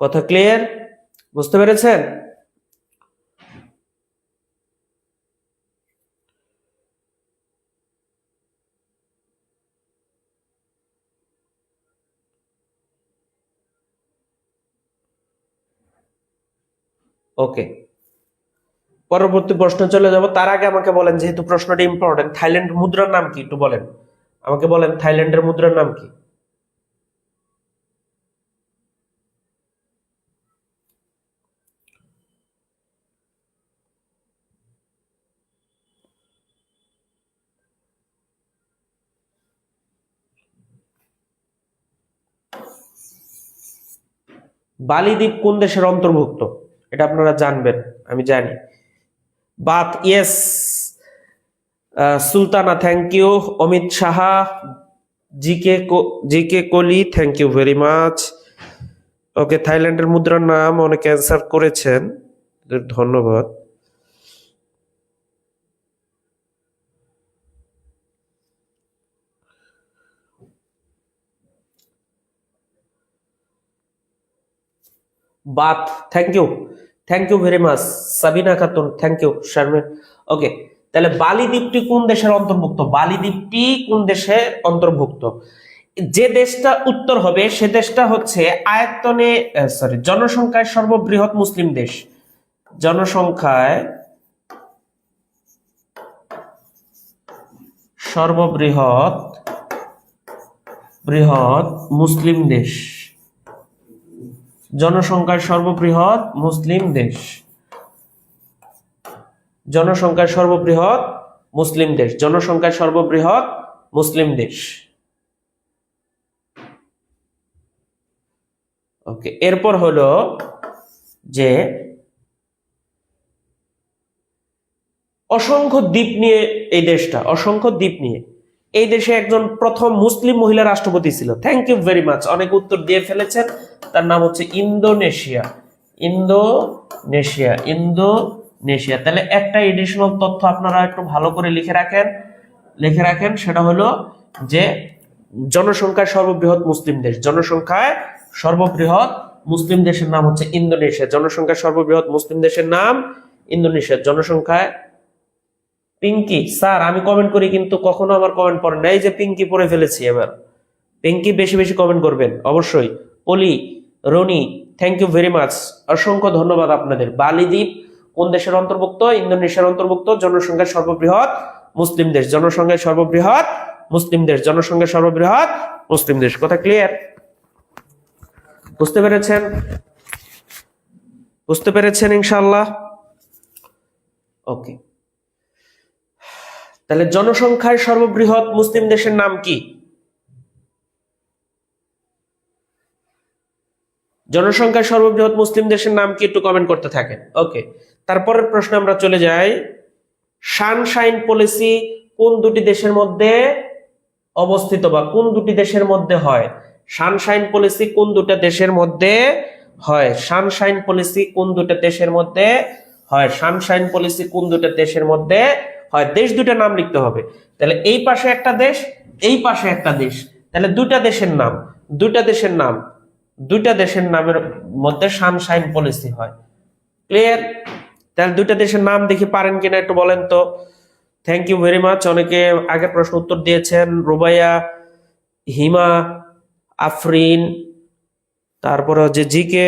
কথা ক্লিয়ার? বুঝতে পেরেছেন? ওকে, পরবর্তী প্রশ্ন চলে যাব। তার আগে আমাকে বলেন, যেহেতু প্রশ্নটা ইম্পর্টেন্ট, থাইল্যান্ড মুদ্রার নাম কি একটু বলেন। আমাকে বলেন থাইল্যান্ডের মুদ্রার নাম কি? বালি দ্বীপ কোন দেশের অন্তর্ভুক্ত? এটা আপনারা জানবেন, আমি জানি। Baht, yes. Sultana, thank you. Amit Saha, G K Kohli, thank you very much. Okay, থাইল্যান্ডের মুদ্রার নাম অনেকে অ্যান্সার করেছেন, ধন্যবাদ। Baht, thank you very much. Sabina Khatun, thank you. Sharmin, okay. তাহলে বালি দ্বীপটি কোন দেশের অন্তর্ভুক্ত? বালি দ্বীপটি কোন দেশের অন্তর্ভুক্ত? যে দেশটা উত্তর হবে সে দেশটা হচ্ছে আয়তনে, সরি, জনসংখ্যায় সর্ববৃহৎ মুসলিম দেশ। জনসংখ্যায় সর্ববৃহৎ মুসলিম দেশ। জনসংখ্যার সর্ববৃহৎ মুসলিম দেশ। জনসংখ্যার সর্ববৃহৎ মুসলিম দেশ। জনসংখ্যার সর্ববৃহৎ মুসলিম দেশ। ওকে, এরপর হলো যে অসংখ্য দ্বীপ নিয়ে এই দেশটা, অসংখ্য দ্বীপ নিয়ে। এই দেশে একজন প্রথম মুসলিম মহিলা রাষ্ট্রপতি ছিল। থ্যাংক ইউ ভেরি মাচ, অনেক উত্তর দিয়ে ফেলেছেন। তার নাম হচ্ছে ইন্দোনেশিয়া। ইন্দোনেশিয়া। তাহলে একটা এডিশনাল তথ্য আপনারা একটু ভালো করে লিখে রাখেন, সেটা হলো যে জনসংখ্যায় সর্ববৃহৎ মুসলিম দেশ। জনসংখ্যায় সর্ববৃহৎ মুসলিম দেশের নাম হচ্ছে ইন্দোনেশিয়া। জনসংখ্যায় সর্ববৃহৎ মুসলিম দেশের নাম ইন্দোনেশিয়া। জনসংখ্যায়, পিঙ্কি স্যার, আমি কমেন্ট করি কিন্তু কখনো আমার কমেন্ট পড়েন না। এই যে পিঙ্কি পড়ে ফেলেছি এবার। পিঙ্কি বেশি বেশি কমেন্ট করবেন অবশ্যই। Poli, Roni, thank you very much, অসংখ্য ধন্যবাদ আপনাদের। বালি দ্বীপ কোন দেশের অন্তর্ভুক্ত? ইন্দোনেশিয়ার অন্তর্ভুক্ত। জনসংখ্যার সর্ববৃহৎ মুসলিম দেশ। জনসংখ্যার সর্ববৃহৎ মুসলিম দেশ। জনসংখ্যার সর্ববৃহৎ মুসলিম দেশ। কথা ক্লিয়ার? বুঝতে পেরেছেন? বুঝতে পেরেছেন ইনশাআল্লাহ? ওকে, তাহলে জনসংখ্যার সর্ববৃহৎ মুসলিম দেশের নাম কি? জনসংখ্যার সর্ববৃহৎ মুসলিম দেশের নাম কি একটু কমেন্ট করতে থাকেন। ওকে, তারপরের প্রশ্ন আমরা চলে যাই। সানশাইন পলিসি কোন দুটি দেশের মধ্যে অবস্থিত বা কোন দুটি দেশের মধ্যে হয়? সানশাইন পলিসি কোন দুটো দেশের মধ্যে হয়? সানশাইন পলিসি কোন দুটো দেশের মধ্যে হয়? সানশাইন পলিসি কোন দুটো দেশের মধ্যে হয়? দেশ দুটো নাম লিখতে হবে। তাহলে এই পাশে একটা দেশ, এই পাশে একটা দেশ, তাহলে দুটা দেশের নাম, দুইটা দেশের নামের মধ্যে সানশাইন পলিসি হয়। ক্লিয়ার? তাহলে দুইটা দেশের নাম দেখি পারেন কিনা একটু বলেন তো। থ্যাংক ইউ ভেরি মাচ, অনেকে আগের প্রশ্ন উত্তর দিয়েছেন। রুবাইয়া, হিমা, আফরিন, তারপরে হচ্ছে জিকে।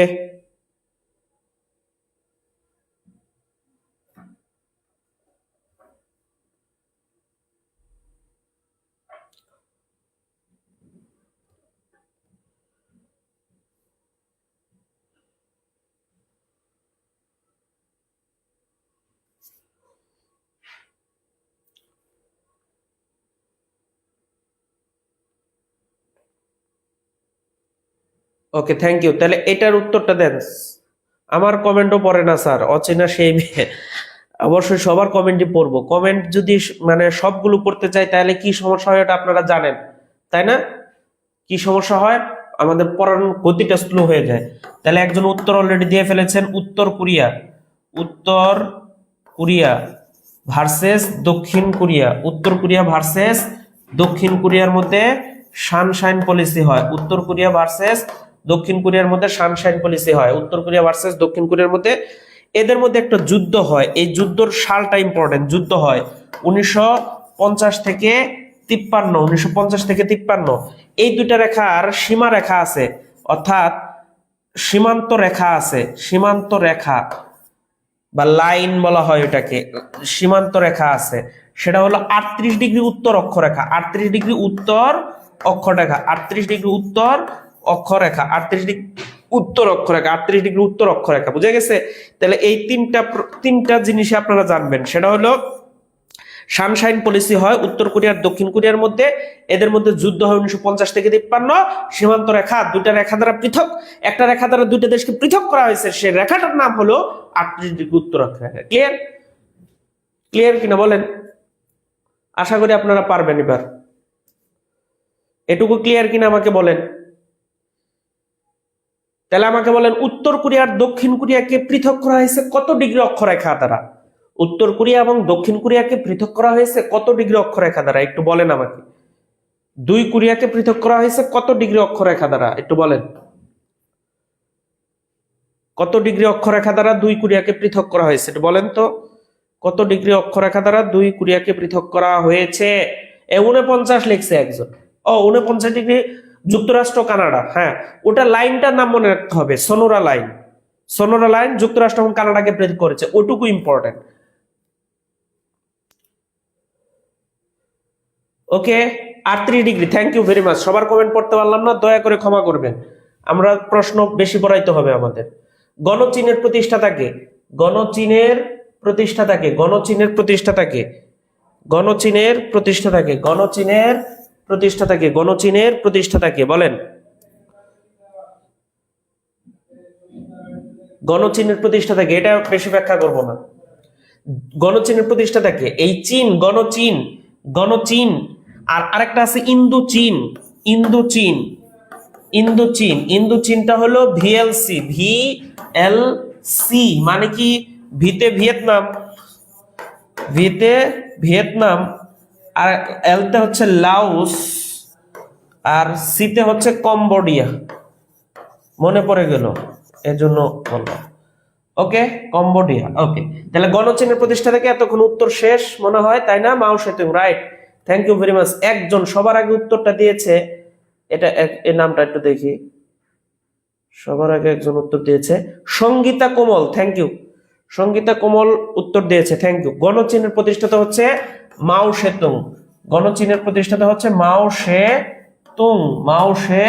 Okay, thank you. তাহলে এটার উত্তরটা দেন। আমার কমেন্টও পড়ে না স্যার, অচেনা সেই মেয়ে। অবশ্যই সবার কমেন্টই পড়বো। কমেন্ট যদি মানে সবগুলো পড়তে চাই তাহলে কি সমস্যা হয় ওটা আপনারা জানেন, তাই না? কি সমস্যা হয়, আমাদের পড়ানোর গতিটা স্লো হয়ে যায়। তাহলে একজন উত্তর অলরেডি দিয়ে ফেলেছেন, উত্তর কোরিয়া। উত্তর কোরিয়া ভার্সেস দক্ষিণ কোরিয়া। উত্তর কোরিয়া ভার্সেস দক্ষিণ কোরিয়ার মধ্যে সানশাইন পলিসি হয়। উত্তর কোরিয়া ভার্সেস দক্ষিণ কোরিয়ার মধ্যে সানশাইন পলিসি হয়। উত্তর কোরিয়া ভার্সেস দক্ষিণ কোরিয়ার মধ্যে এদের মধ্যে একটা যুদ্ধ হয়। এই যুদ্ধর সালটা ইম্পর্টেন্ট। যুদ্ধ হয় 1950 থেকে 53, 1950 থেকে 53। এই দুইটা রেখার সীমা রেখা আছে, অর্থাৎ সীমান্ত রেখা আছে। সীমান্ত রেখা বা লাইন বলা হয় এটাকে, সীমান্ত রেখা আছে। সেটা হলো 38 ডিগ্রি উত্তর অক্ষরেখা। 38 ডিগ্রি উত্তর অক্ষরেখা। 38 ডিগ্রি উত্তর অক্ষরেখা। 38 ডিগ্রি উত্তর অক্ষরেখা। 38 ডিগ্রি উত্তর অক্ষরেখা। বুঝে গেছে? তাহলে এই তিনটা জিনিসই আপনারা জানবেন। সেটা হলো সানশাইন পলিসি হয় উত্তর কোরিয়ার দক্ষিণ কোরিয়ার মধ্যে। এদের মধ্যে যুদ্ধ হয় 1950 থেকে 53। সীমান্ত রেখা দুইটা রেখা দ্বারা পৃথক, একটা রেখা দ্বারা দুইটা দেশকে পৃথক করা হয়েছে। সেই রেখাটার নাম হলো 38 ডিগ্রি উত্তর অক্ষরেখা। ক্লিয়ার? ক্লিয়ার কিনা বলেন? আশা করি আপনারা পারবেন এবার। এটুকু ক্লিয়ার কিনা আমাকে বলেন। তাহলে আমাকে বলেন, উত্তর কোরিয়া আর দক্ষিণ কোরিয়াকে পৃথক করা হয়েছে কত ডিগ্রি অক্ষরেখা দ্বারা? উত্তর কোরিয়া এবং দক্ষিণ কোরিয়াকে পৃথক করা হয়েছে কত ডিগ্রি অক্ষরেখা দ্বারা, একটু বলেন আমাকে। দুই কোরিয়াকে পৃথক করা হয়েছে কত ডিগ্রি অক্ষরেখা দ্বারা, একটু বলেন। কত ডিগ্রি অক্ষরেখা দ্বারা দুই কোরিয়াকে পৃথক করা হয়েছে, একটু বলেন তো। কত ডিগ্রি অক্ষরেখা দ্বারা দুই কোরিয়াকে পৃথক করা হয়েছে? 49 লিখছে একজন। ও, 49 ডিগ্রি যুক্তরাষ্ট্র কানাডা। হ্যাঁ, ওটা লাইনটার নাম মনে রাখতে হবে, সোনোরা লাইন। সোনোরা লাইন যুক্তরাষ্ট্র এবং কানাডাকে পৃথক করেছে, ওটুকু important. Okay, 38 degree. Thank you very much. সবার কমেন্ট পড়তে পারলাম না, দয়া করে ক্ষমা করবেন। আমরা প্রশ্ন বেশি পড়াইতে হবে আমাদের। গণচীনের প্রতিষ্ঠাতাকে। গণচীনের প্রতিষ্ঠাতাকে। গণচীনের প্রতিষ্ঠাতাকে। গণচীনের প্রতিষ্ঠাতাকে। গণচীনের প্রতিষ্ঠাতাকে। গণচীনের প্রতিষ্ঠাতাকে বলেন। গণচীনের প্রতিষ্ঠাতাকে, এটা বেশি ব্যাখ্যা করব না। গণচীনের প্রতিষ্ঠাতাকে, এই চীন, গণচীন। গণচীন। আর আরেকটা আছে ইন্দো চীন। ইন্দো চীন। ইন্দো চীন। ইন্দো চীনটা হলো ভিএলসি। VLC মানে কি? ভিতে ভিয়েতনাম। ভিতে ভিয়েতনাম। আর এলতে হচ্ছে লাওস। আর সিতে হচ্ছে কম্বোডিয়া। মনে পড়ে গেল, এজন্য বললাম। ওকে, কম্বোডিয়া। ওকে, তাহলে গণচীনের প্রতিষ্ঠা থেকে এতক্ষণ উত্তর শেষ মনে হয়, তাই না? Mao Tsetung, right. Thank you very much. একজন সবার আগে উত্তরটা দিয়েছে, এটা এর নামটা একটু দেখি। সবার আগে একজন উত্তর দিয়েছে, সঙ্গীতা কোমল। Thank you. সঙ্গীতা কোমল উত্তর দিয়েছে, থ্যাংক ইউ। গণচীনের প্রতিষ্ঠাতা হচ্ছে মাও সেতুং। গণচীনের প্রতিষ্ঠাতা হচ্ছে মাও সে তুং। মাও সে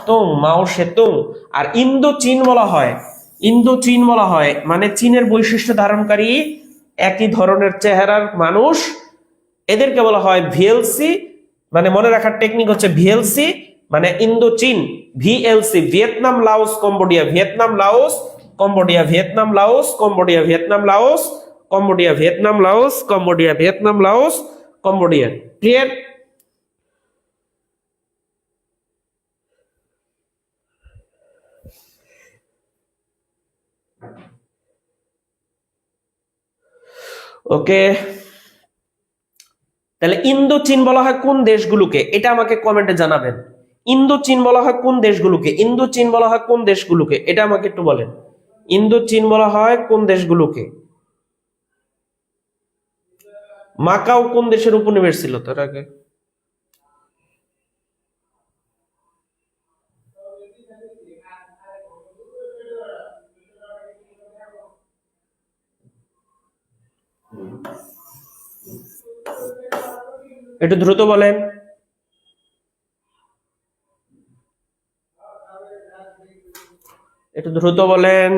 তুং। মাও সেতুং। আর ইন্দো চীন বলা হয়, ইন্দো চীন বলা হয় মানে চীনের বৈশিষ্ট্য ধারণকারী একই ধরনের চেহারার মানুষ, এদেরকে বলা হয় ভিএলসি। মানে মনে রাখার টেকনিক হচ্ছে ভিএলসি মানে ইন্দো চীন। VLC Vietnam Laos Cambodia. Vietnam Laos Cambodia. Vietnam Laos Cambodia. Vietnam Laos Cambodia. Vietnam Laos Cambodia. Vietnam Laos Cambodia. Clear? Okay, তাহলে ইন্দো চীন বলা হয় কোন দেশগুলোকে, এটা আমাকে কমেন্টে জানাবেন। ইন্দো চীন বলা হয় কোন দেশগুলোকে? ইন্দো চীন বলা হয় কোন দেশগুলোকে, এটা আমাকে একটু বলেন। ইন্দো চীন বলা হয় কোন দেশগুলোকে? মাকাও কোন দেশের উপনিবেশ ছিল তার আগে? একটু দ্রুত বলেন। একটু দ্রুত বলেন।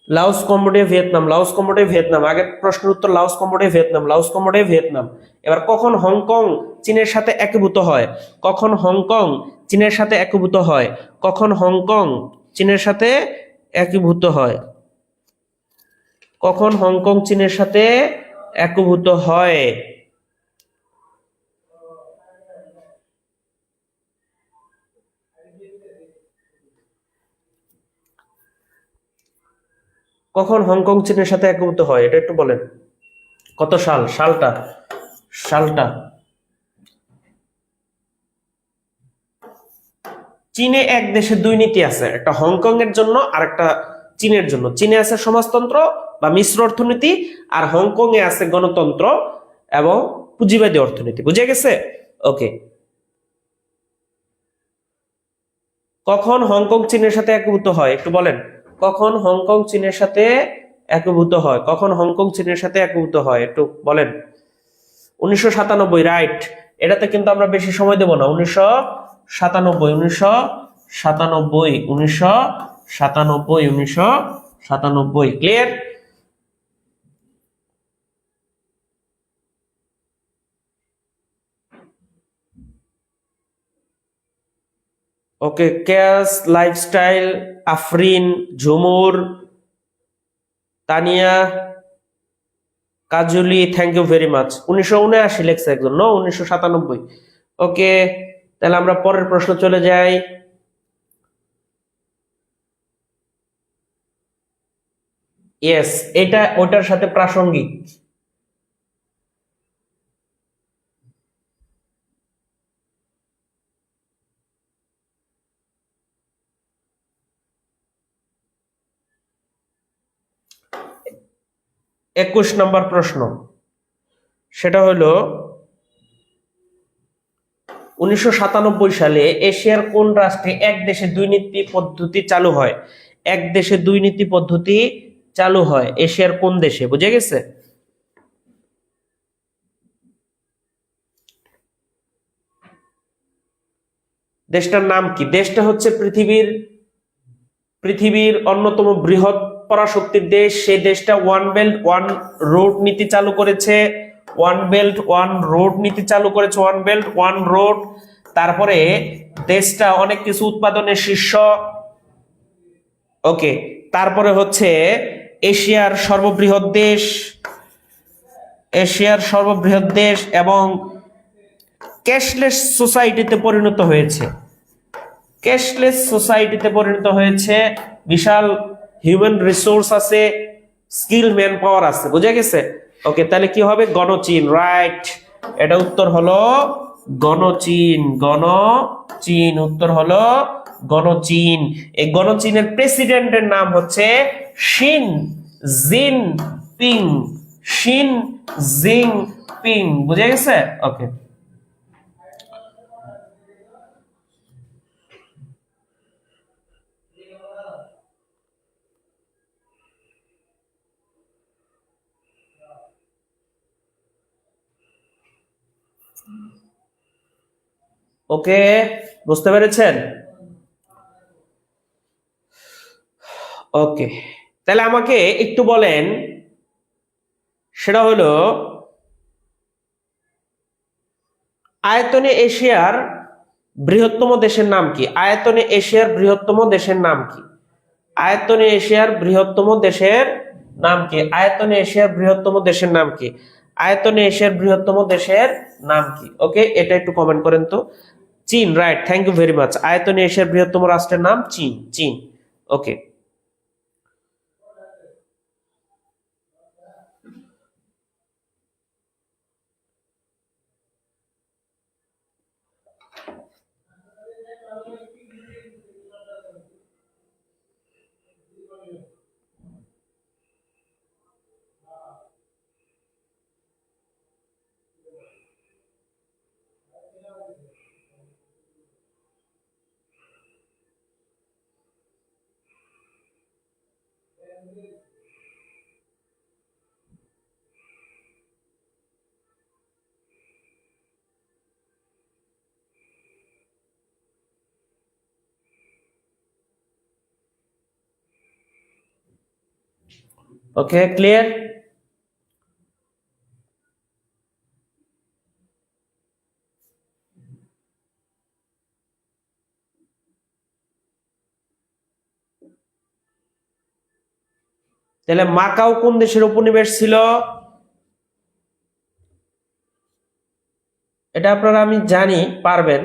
Laos, Cambodia, Vietnam. Laos, Cambodia, Vietnam. আগের প্রশ্নের উত্তর Laos, Cambodia, Vietnam. Laos, Cambodia, Vietnam. এবার কখন হংকং চীনের সাথে একীভূত হয়? কখন হংকং চীনের সাথে একীভূত হয়? কখন হংকং চীনের সাথে একীভূত হয়? কখন হংকং চীনের সাথে একীভূত হয়? কখন হংকং চীনের সাথে একীভূত হয় এটা একটু বলেন। কত সাল? সালটা, সালটা। চীনে এক দেশে দুই নীতি আছে, একটা হংকং এর জন্য আর একটা চীনের জন্য। চীনে আছে সমাজতন্ত্র বা মিশ্র অর্থনীতি, আর হংকং এ আছে গণতন্ত্র এবং পুঁজিবাদী অর্থনীতি। বুঝে গেছে? ওকে। কখন হংকং চীনের সাথে একীভূত হয় একটু বলেন। কখন হংকং চীনের সাথে একীভূত হয়? কখন হংকং চীনের সাথে একীভূত হয় একটু বলেন। 1997, রাইট। এটাতে কিন্তু আমরা বেশি সময় দেব না। 1997, 1997, 1997, 1997। Clear? Okay. Cash, lifestyle, Afrin, Jhumur, Tania, Kajuli, thank you very much. 1979 লেখছে একজন, নো 1997। ওকে, তাহলে আমরা পরের প্রশ্ন চলে যাই। ইয়েস, এটা ওটার সাথে প্রাসঙ্গিক। 21 নম্বর প্রশ্ন, সেটা হলো 1997 সালে এশিয়ার কোন রাষ্ট্রে এক দেশে দুই নীতি পদ্ধতি চালু হয়? এক দেশে দুই নীতি পদ্ধতি চালু হয় এশিয়ার কোন দেশে? বুঝে গেছে? দেশটার নাম কি? দেশটা হচ্ছে পৃথিবীর অন্যতম বৃহৎ পরাশক্তির দেশ। সেই দেশটা ওয়ান বেল্ট ওয়ান রোড নীতি চালু করেছে। ওয়ান বেল্ট ওয়ান রোড নীতি চালু করেছে। One belt one road. তারপরে দেশটা অনেক কিছু উৎপাদনে শীর্ষ। ওকে। তারপরে হচ্ছে এশিয়ার সর্ববৃহৎ দেশ, এশিয়ার সর্ববৃহৎ দেশ, এবং ক্যাশলেস সোসাইটিতে পরিণত হয়েছে। ক্যাশলেস সোসাইটিতে পরিণত হয়েছে। বিশাল হিউম্যান রিসোর্স আছে, স্কিল ম্যান পাওয়ার আছে। বুঝা গেছে? ওকে, তাহলে কি হবে? গণচীন, রাইট। এটা উত্তর হলো গণচীন। গণচীন, উত্তর হলো গণচীন। এই গণচীনের প্রেসিডেন্টের নাম হচ্ছে শিন জিন পিং। শিন জিং পিং। বুঝে গেছে? ওকে। ওকে, বুঝতে পেরেছেন? ওকে, তাহলে আমাকে একটু বলেন, সেটা হলো আয়তনে এশিয়ার বৃহত্তম দেশের নাম কি? আয়তনে এশিয়ার বৃহত্তম দেশের নাম কি? আয়তনে এশিয়ার বৃহত্তম দেশের নাম কি? আয়তনে এশিয়ার বৃহত্তম দেশের নাম কি? আয়তনে এশিয়ার বৃহত্তম দেশের নাম কি? ওকে, এটা একটু কমেন্ট করেন তো। চীন, right, thank you very much. আয়তনে এশিয়ার বৃহত্তম রাষ্ট্রের নাম চীন। চীন। ওকে। Okay, clear? তাহলে মাকাও কোন দেশের উপনিবেশ ছিল? এটা আপনারা আমি জানি পারবেন।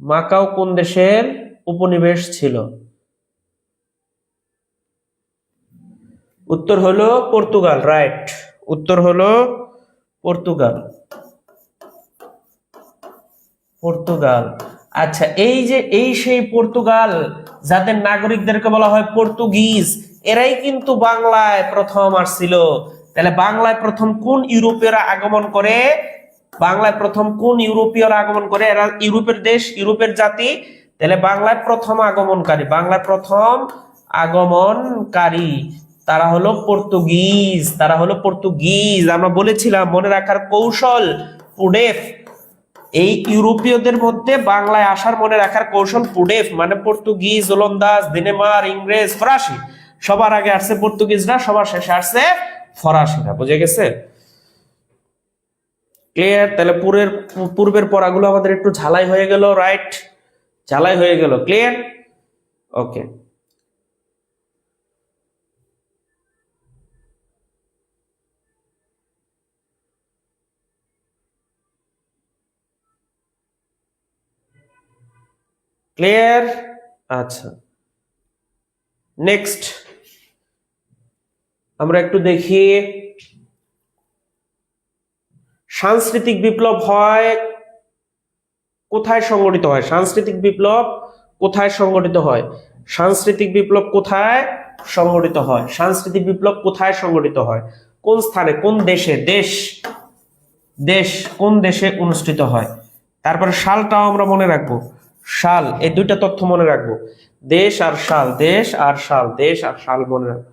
মাকাও কোন দেশের উপনিবেশ ছিল? উত্তর হলো পর্তুগাল। রাইট, উত্তর হলো পর্তুগাল। পর্তুগাল। আচ্ছা, এই সেই পর্তুগাল যাদের নাগরিকদেরকে বলা হয় পর্তুগিজ, এরাই কিন্তু বাংলায় প্রথম আসছিল। তাহলে বাংলায় প্রথম কোন ইউরোপীয়রা আগমন করে? বাংলায় প্রথম কোন ইউরোপীয়রা আগমন করে? এরা ইউরোপের দেশ, ইউরোপের জাতি। তাহলে বাংলায় প্রথম আগমনকারী, বাংলায় প্রথম আগমনকারী তারা হলো পর্তুগিজ। তারা হলো পর্তুগিজ। আমরা বলেছিলাম মনে রাখার কৌশল পুডেফ। এই ইউরোপীয়দের মধ্যে বাংলায় আসার মনে রাখার কৌশল পুডেফ, মানে পর্তুগিজ, ওলন্দাজ, ডেনমার্ক, ইংরেজ, ফরাসি। সবার আগে আসছে পর্তুগিজরা, সবার শেষে আসছে ফরাসিরা। বুঝে গেছে? ক্লিয়ার? তাহলে পূর্বের পড়াগুলো আমাদের একটু ঝালাই হয়ে গেল। রাইট, ঝালাই হয়ে গেল। ক্লিয়ার? ওকে। ক্লিয়ার? আচ্ছা, নেক্সট আমরা একটু দেখি সাংস্কৃতিক বিপ্লব হয় কোথায় সংগঠিত হয়? সাংস্কৃতিক বিপ্লব কোথায় সংগঠিত হয়? সাংস্কৃতিক বিপ্লব কোথায় সংগঠিত হয়? সাংস্কৃতিক বিপ্লব কোথায় সংগঠিত হয়? কোন স্থানে, কোন দেশে? দেশ, দেশ কোন দেশে অনুষ্ঠিত হয়? তারপরে সালটাও আমরা মনে রাখবো। সাল, এই দুইটা তথ্য মনে রাখবো। দেশ আর সাল, দেশ আর সাল, দেশ আর সাল মনে রাখবো।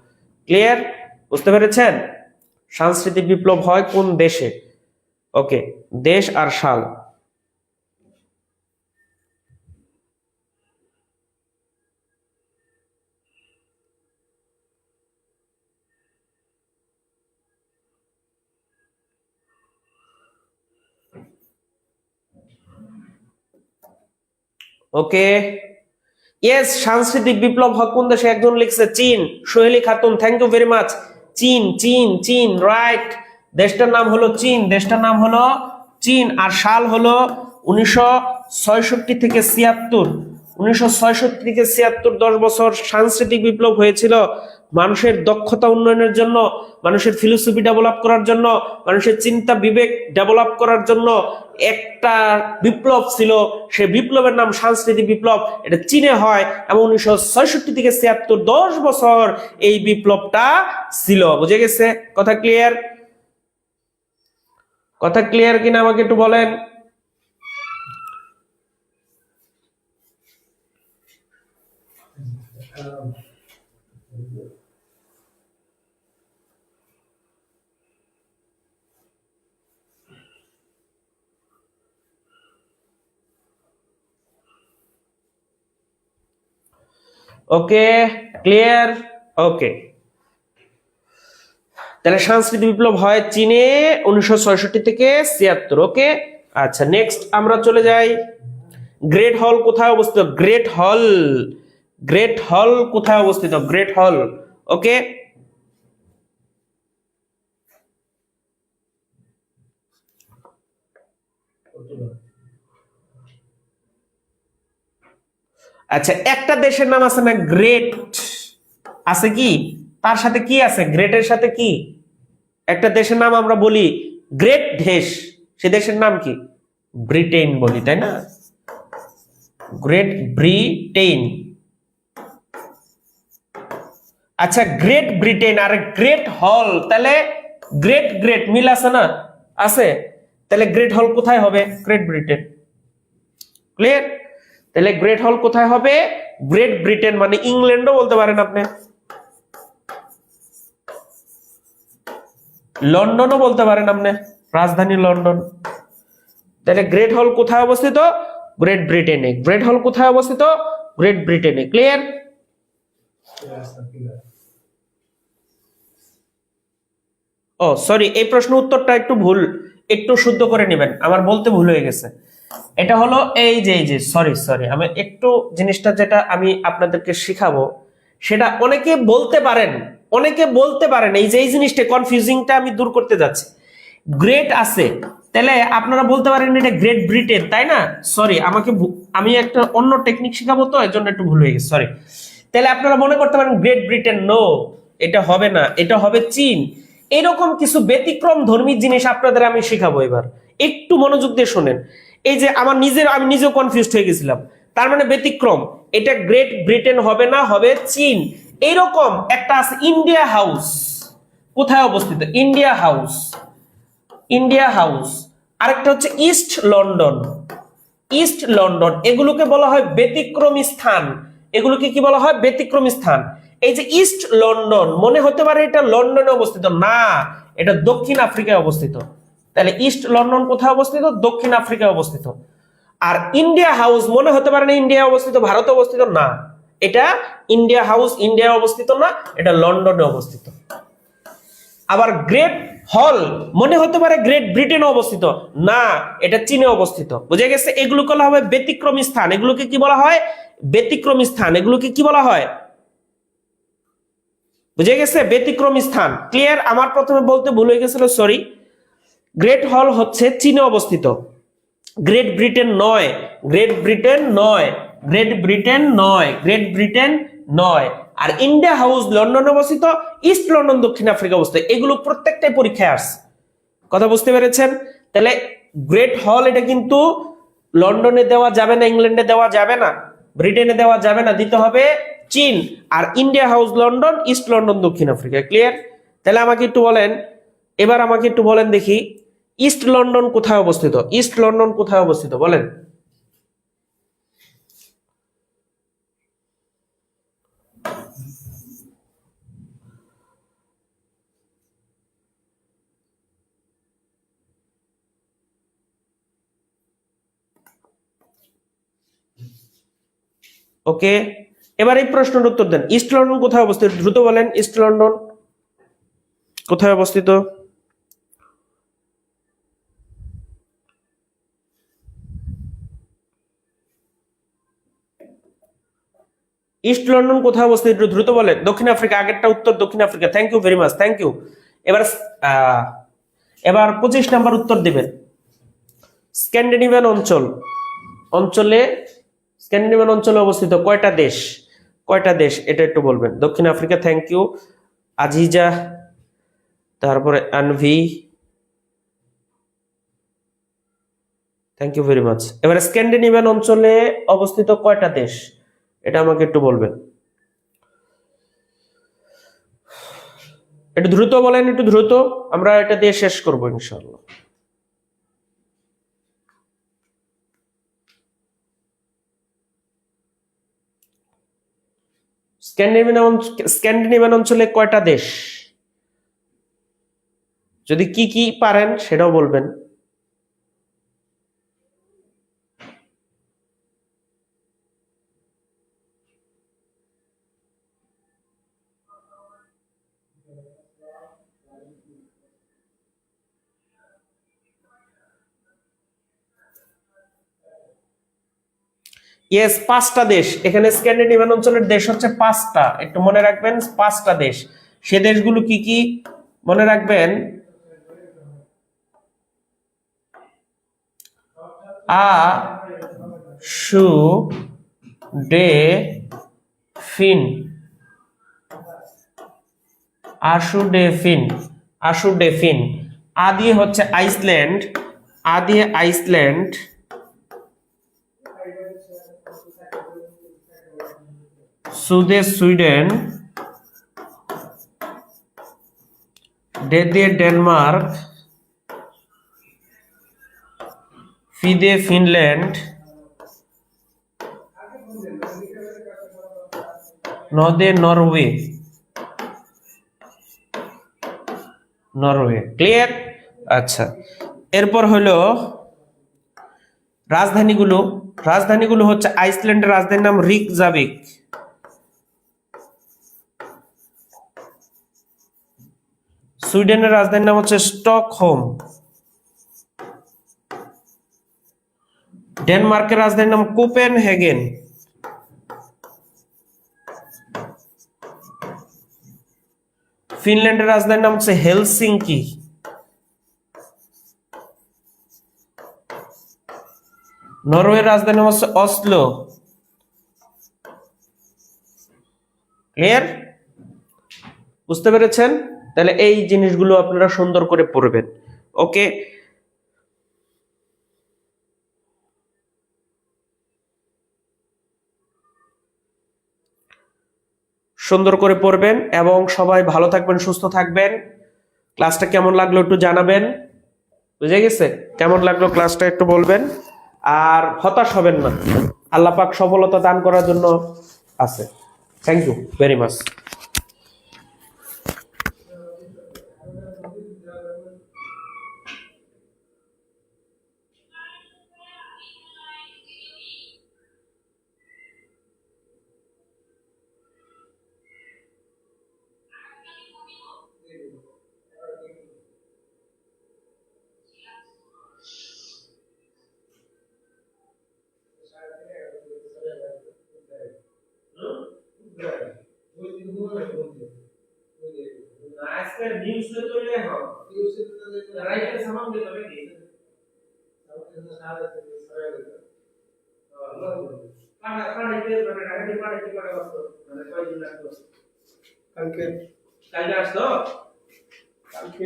ক্লিয়ার? বুঝতে পেরেছেন? সাংস্কৃতিক বিপ্লব হয় কোন দেশে? ওকে, দেশ আর সাল। ওকে, ইয়েস, সাংস্কৃতিক বিপ্লব হয় কোন দেশে? একজন লিখছে চীন, Soheli Khatun, thank you very much. চীন, চীন, চীন। রাইট, দেশটার নাম হলো চীন, দেশটার নাম হলো চীন। আর সাল হলো 1966 থেকে 76। 1966 থেকে 76, 10 বছর সাংস্কৃতিক বিপ্লব হয়েছিল মানুষের দক্ষতা উন্নয়নের জন্য, মানুষের ফিলোসফি ডেভেলপ করার জন্য, মানুষের চিন্তা বিবেক ডেভেলপ করার জন্য একটা বিপ্লব ছিল। সেই বিপ্লবের নাম সাংস্কৃতিক বিপ্লব। এটা চীনে হয় এবং 1966 থেকে 76, 10 বছর এই বিপ্লবটা ছিল। বুঝে গেছে? কথা ক্লিয়ার? কথা ক্লিয়ার কিনা আমাকে একটু বলেন। Okay, clear? ওকে, তাহলে সাংস্কৃতিক বিপ্লব হয় চীনে 1966 থেকে 76। ওকে, আচ্ছা, নেক্সট আমরা চলে যাই। গ্রেট হল কোথায় অবস্থিত? গ্রেট হল, গ্রেট হল কোথায় অবস্থিত? গ্রেট হল। ওকে, আচ্ছা, একটা দেশের নাম আছে না গ্রেট? আছে কি? তার সাথে কি আছে? গ্রেটের সাথে কি? একটা দেশের নাম আমরা বলি গ্রেট দেশ, সে দেশের নাম কি? ব্রিটেন বলি, তাই না? Great Britain. আচ্ছা, গ্রেট ব্রিটেন আর গ্রেট হল, তাহলে গ্রেট গ্রেট মিল আছে না? আছে। তাহলে গ্রেট হল কোথায় হবে? Great Britain. ক্লিয়ার? তাহলে গ্রেট হল কোথায় হবে? গ্রেট ব্রিটেন, মানে ইংল্যান্ডও বলতে পারেন আপনি, লন্ডনও বলতে পারেন আপনি, রাজধানী লন্ডন। তাহলে গ্রেট হল কোথায় অবস্থিত? গ্রেট ব্রিটেনে। গ্রেট হল কোথায় অবস্থিত? গ্রেট ব্রিটেনে। ক্লিয়ার? ও সরি, এই প্রশ্ন উত্তরটা একটু ভুল, একটু শুদ্ধ করে নেবেন, আমার বলতে ভুল হয়ে গেছে। এটা হলো এই যে সরি সরি, আমি একটু জিনিসটা যেটা আমি আপনাদেরকে শিখাবো সেটা অনেকে বলতে পারেন এই জিনিসটা কনফিউজিংটা আমি দূর করতে যাচ্ছি। গ্রেট আছে, তাহলে আপনারা বলতে পারেন এটা গ্রেট ব্রিটেন, তাই না? সরি, আমি একটা অন্য টেকনিক শিখাবো, তো এর জন্য একটু ভুল হয়ে গেছে, সরি। তাহলে আপনারা মনে করতে পারেন গ্রেট ব্রিটেন, নো, এটা হবে না, এটা হবে চীন। এরকম কিছু ব্যতিক্রম ধর্মী জিনিস আপনাদের আমি শিখাবো এবার, একটু মনোযোগ দিয়ে শোনেন। এই যে আমি নিজেও কনফিউজড হয়ে গেছিলাম, তার মানে ব্যতিক্রম, এটা গ্রেট ব্রিটেন হবে না, হবে চীন। এইরকম একটা আছে ইন্ডিয়া হাউস, কোথায় অবস্থিত? India house, India house. আরেকটা হচ্ছে ইস্ট লন্ডন, ইস্ট লন্ডন, এগুলোকে বলা হয় ব্যতিক্রমী স্থান। এগুলোকে কি বলা হয়? ব্যতিক্রমী স্থান। এই যে ইস্ট লন্ডন, মনে হতে পারে এটা লন্ডনে অবস্থিত, না, এটা দক্ষিণ আফ্রিকায় অবস্থিত। তাহলে ইস্ট লন্ডন কোথায় অবস্থিত? দক্ষিণ আফ্রিকায় অবস্থিত। আর ইন্ডিয়া হাউস মনে হতে পারে না ইন্ডিয়ায় অবস্থিত, ভারতে অবস্থিত, না, এটা ইন্ডিয়া হাউস ইন্ডিয়ায় অবস্থিত না, এটা লন্ডনে অবস্থিত। আবার গ্রেট হল মনে হতে পারে গ্রেট ব্রিটেনে অবস্থিত, না, এটা চীনে অবস্থিত। বুঝে গেছে? এগুলো বলা হবে ব্যতিক্রমী স্থান। এগুলোকে কি বলা হয়? ব্যতিক্রমী স্থান। এগুলোকে কি বলা হয়? বুঝে গেছে? ব্যতিক্রমী স্থান। ক্লিয়ার? আমার প্রথমে বলতে ভুল হয়ে গেছিল, সরি। গ্রেট হল হচ্ছে চীনে অবস্থিত, গ্রেট ব্রিটেন নয়, গ্রেট ব্রিটেন নয়, গ্রেট ব্রিটেন নয়, গ্রেট ব্রিটেন নয়। আর ইন্ডিয়া হাউস লন্ডনে অবস্থিত, ইস্ট লন্ডন দক্ষিণ আফ্রিকা অবস্থিত। এগুলো প্রত্যেকটাই পরীক্ষায় আসছে। কথা বুঝতে পেরেছেন? তাহলে গ্রেট হল এটা কিন্তু লন্ডনে দেওয়া যাবে না, ইংল্যান্ডে দেওয়া যাবে না, ব্রিটেনে দেওয়া যাবে না, দিতে হবে চীন। আর India house London, east London দক্ষিণ আফ্রিকা। ক্লিয়ার? তাহলে আমাকে একটু বলেন, এবার আমাকে একটু বলেন দেখি, ইস্ট লন্ডন কোথায় অবস্থিত? ইস্ট লন্ডন কোথায় অবস্থিত বলেন? ওকে, এবার এই প্রশ্নের উত্তর দেন। ইস্ট লন্ডন কোথায় অবস্থিত? দ্রুত বলেন, ইস্ট লন্ডন কোথায় অবস্থিত? ইস্ট লন্ডন কোথায় অবস্থিত? একটু দ্রুত বলেন। দক্ষিণ আফ্রিকা, আগেরটা উত্তর দক্ষিণ Africa. Thank you very much, thank you. এবার এবার 25 নাম্বার উত্তর দিবেন। স্ক্যান্ডিনেভিয়ান অঞ্চলে স্ক্যান্ডিনেভিয়ান অঞ্চলে অবস্থিত কয়টা দেশ? কয়টা দেশ এটা একটু বলবেন। দক্ষিণ আফ্রিকা, থ্যাংক ইউ আজিজা, তারপরে আনভি, থ্যাংক ইউ ভেরি মাচ। এবার স্ক্যান্ডিনেভিয়ান অঞ্চলে অবস্থিত কয়টা দেশ এটা আমাকে একটু বলবেন। একটু দ্রুত বলেন, একটু দ্রুত, আমরা এটা দিয়ে শেষ করবো ইনশাআল্লাহ। স্ক্যান্ডিনেভিয়ান অঞ্চলে কয়টা দেশ? যদি কি কি পারেন সেটাও বলবেন। ইয়েস, 5টা দেশ। এখানে স্ক্যান্ডিনেভিয়ান অঞ্চলের দেশ হচ্ছে 5টা, একটু মনে রাখবেন, 5টা দেশ। সে দেশগুলো কি কি মনে রাখবেন? আ সু ডে ফিন, আশুডেফিন। আ দিয়ে হচ্ছে আইসল্যান্ড, আ দিয়ে আইসল্যান্ড, সুদে সুইডেন, ডে দিয়ে ডেনমার্ক, ফি দিয়ে ফিনল্যান্ড, ন দিয়ে নরওয়ে, নরওয়ে। ক্লিয়ার? আচ্ছা, এরপর হলো রাজধানীগুলো। রাজধানীগুলো হচ্ছে আইসল্যান্ডের রাজধানীর নাম রিকজাভিক, সুইডেনের রাজধানীর নাম হচ্ছে স্টকহোম। ডেনমার্কের রাজধানীর নাম কোপেনহেগেন। ফিনল্যান্ডের রাজধানীর নাম হচ্ছে হেলসিঙ্কি। নরওয়ের রাজধানীর নাম হচ্ছে অসলো। ক্লিয়ার? বুঝতে পেরেছেন? তাহলে এই জিনিসগুলো আপনারা সুন্দর করে পড়বেন। ওকে, সুন্দর করে পড়বেন এবং সবাই ভালো থাকবেন, সুস্থ থাকবেন। ক্লাসটা কেমন লাগলো একটু জানাবেন। বুঝে গেছে? কেমন লাগলো ক্লাসটা একটু বলবেন। আর হতাশ হবেন না, আল্লাহ পাক সফলতা দান করার জন্য আছে। Thank you very much. আজকের নিউজ তৈরি এখন রাইটে সামান দিতে হবে কি কানা কানা কে মানে কানা কে পাড়ে বসতো মানে কয়দিন লাগতো কালকে কালকে আসতো কালকে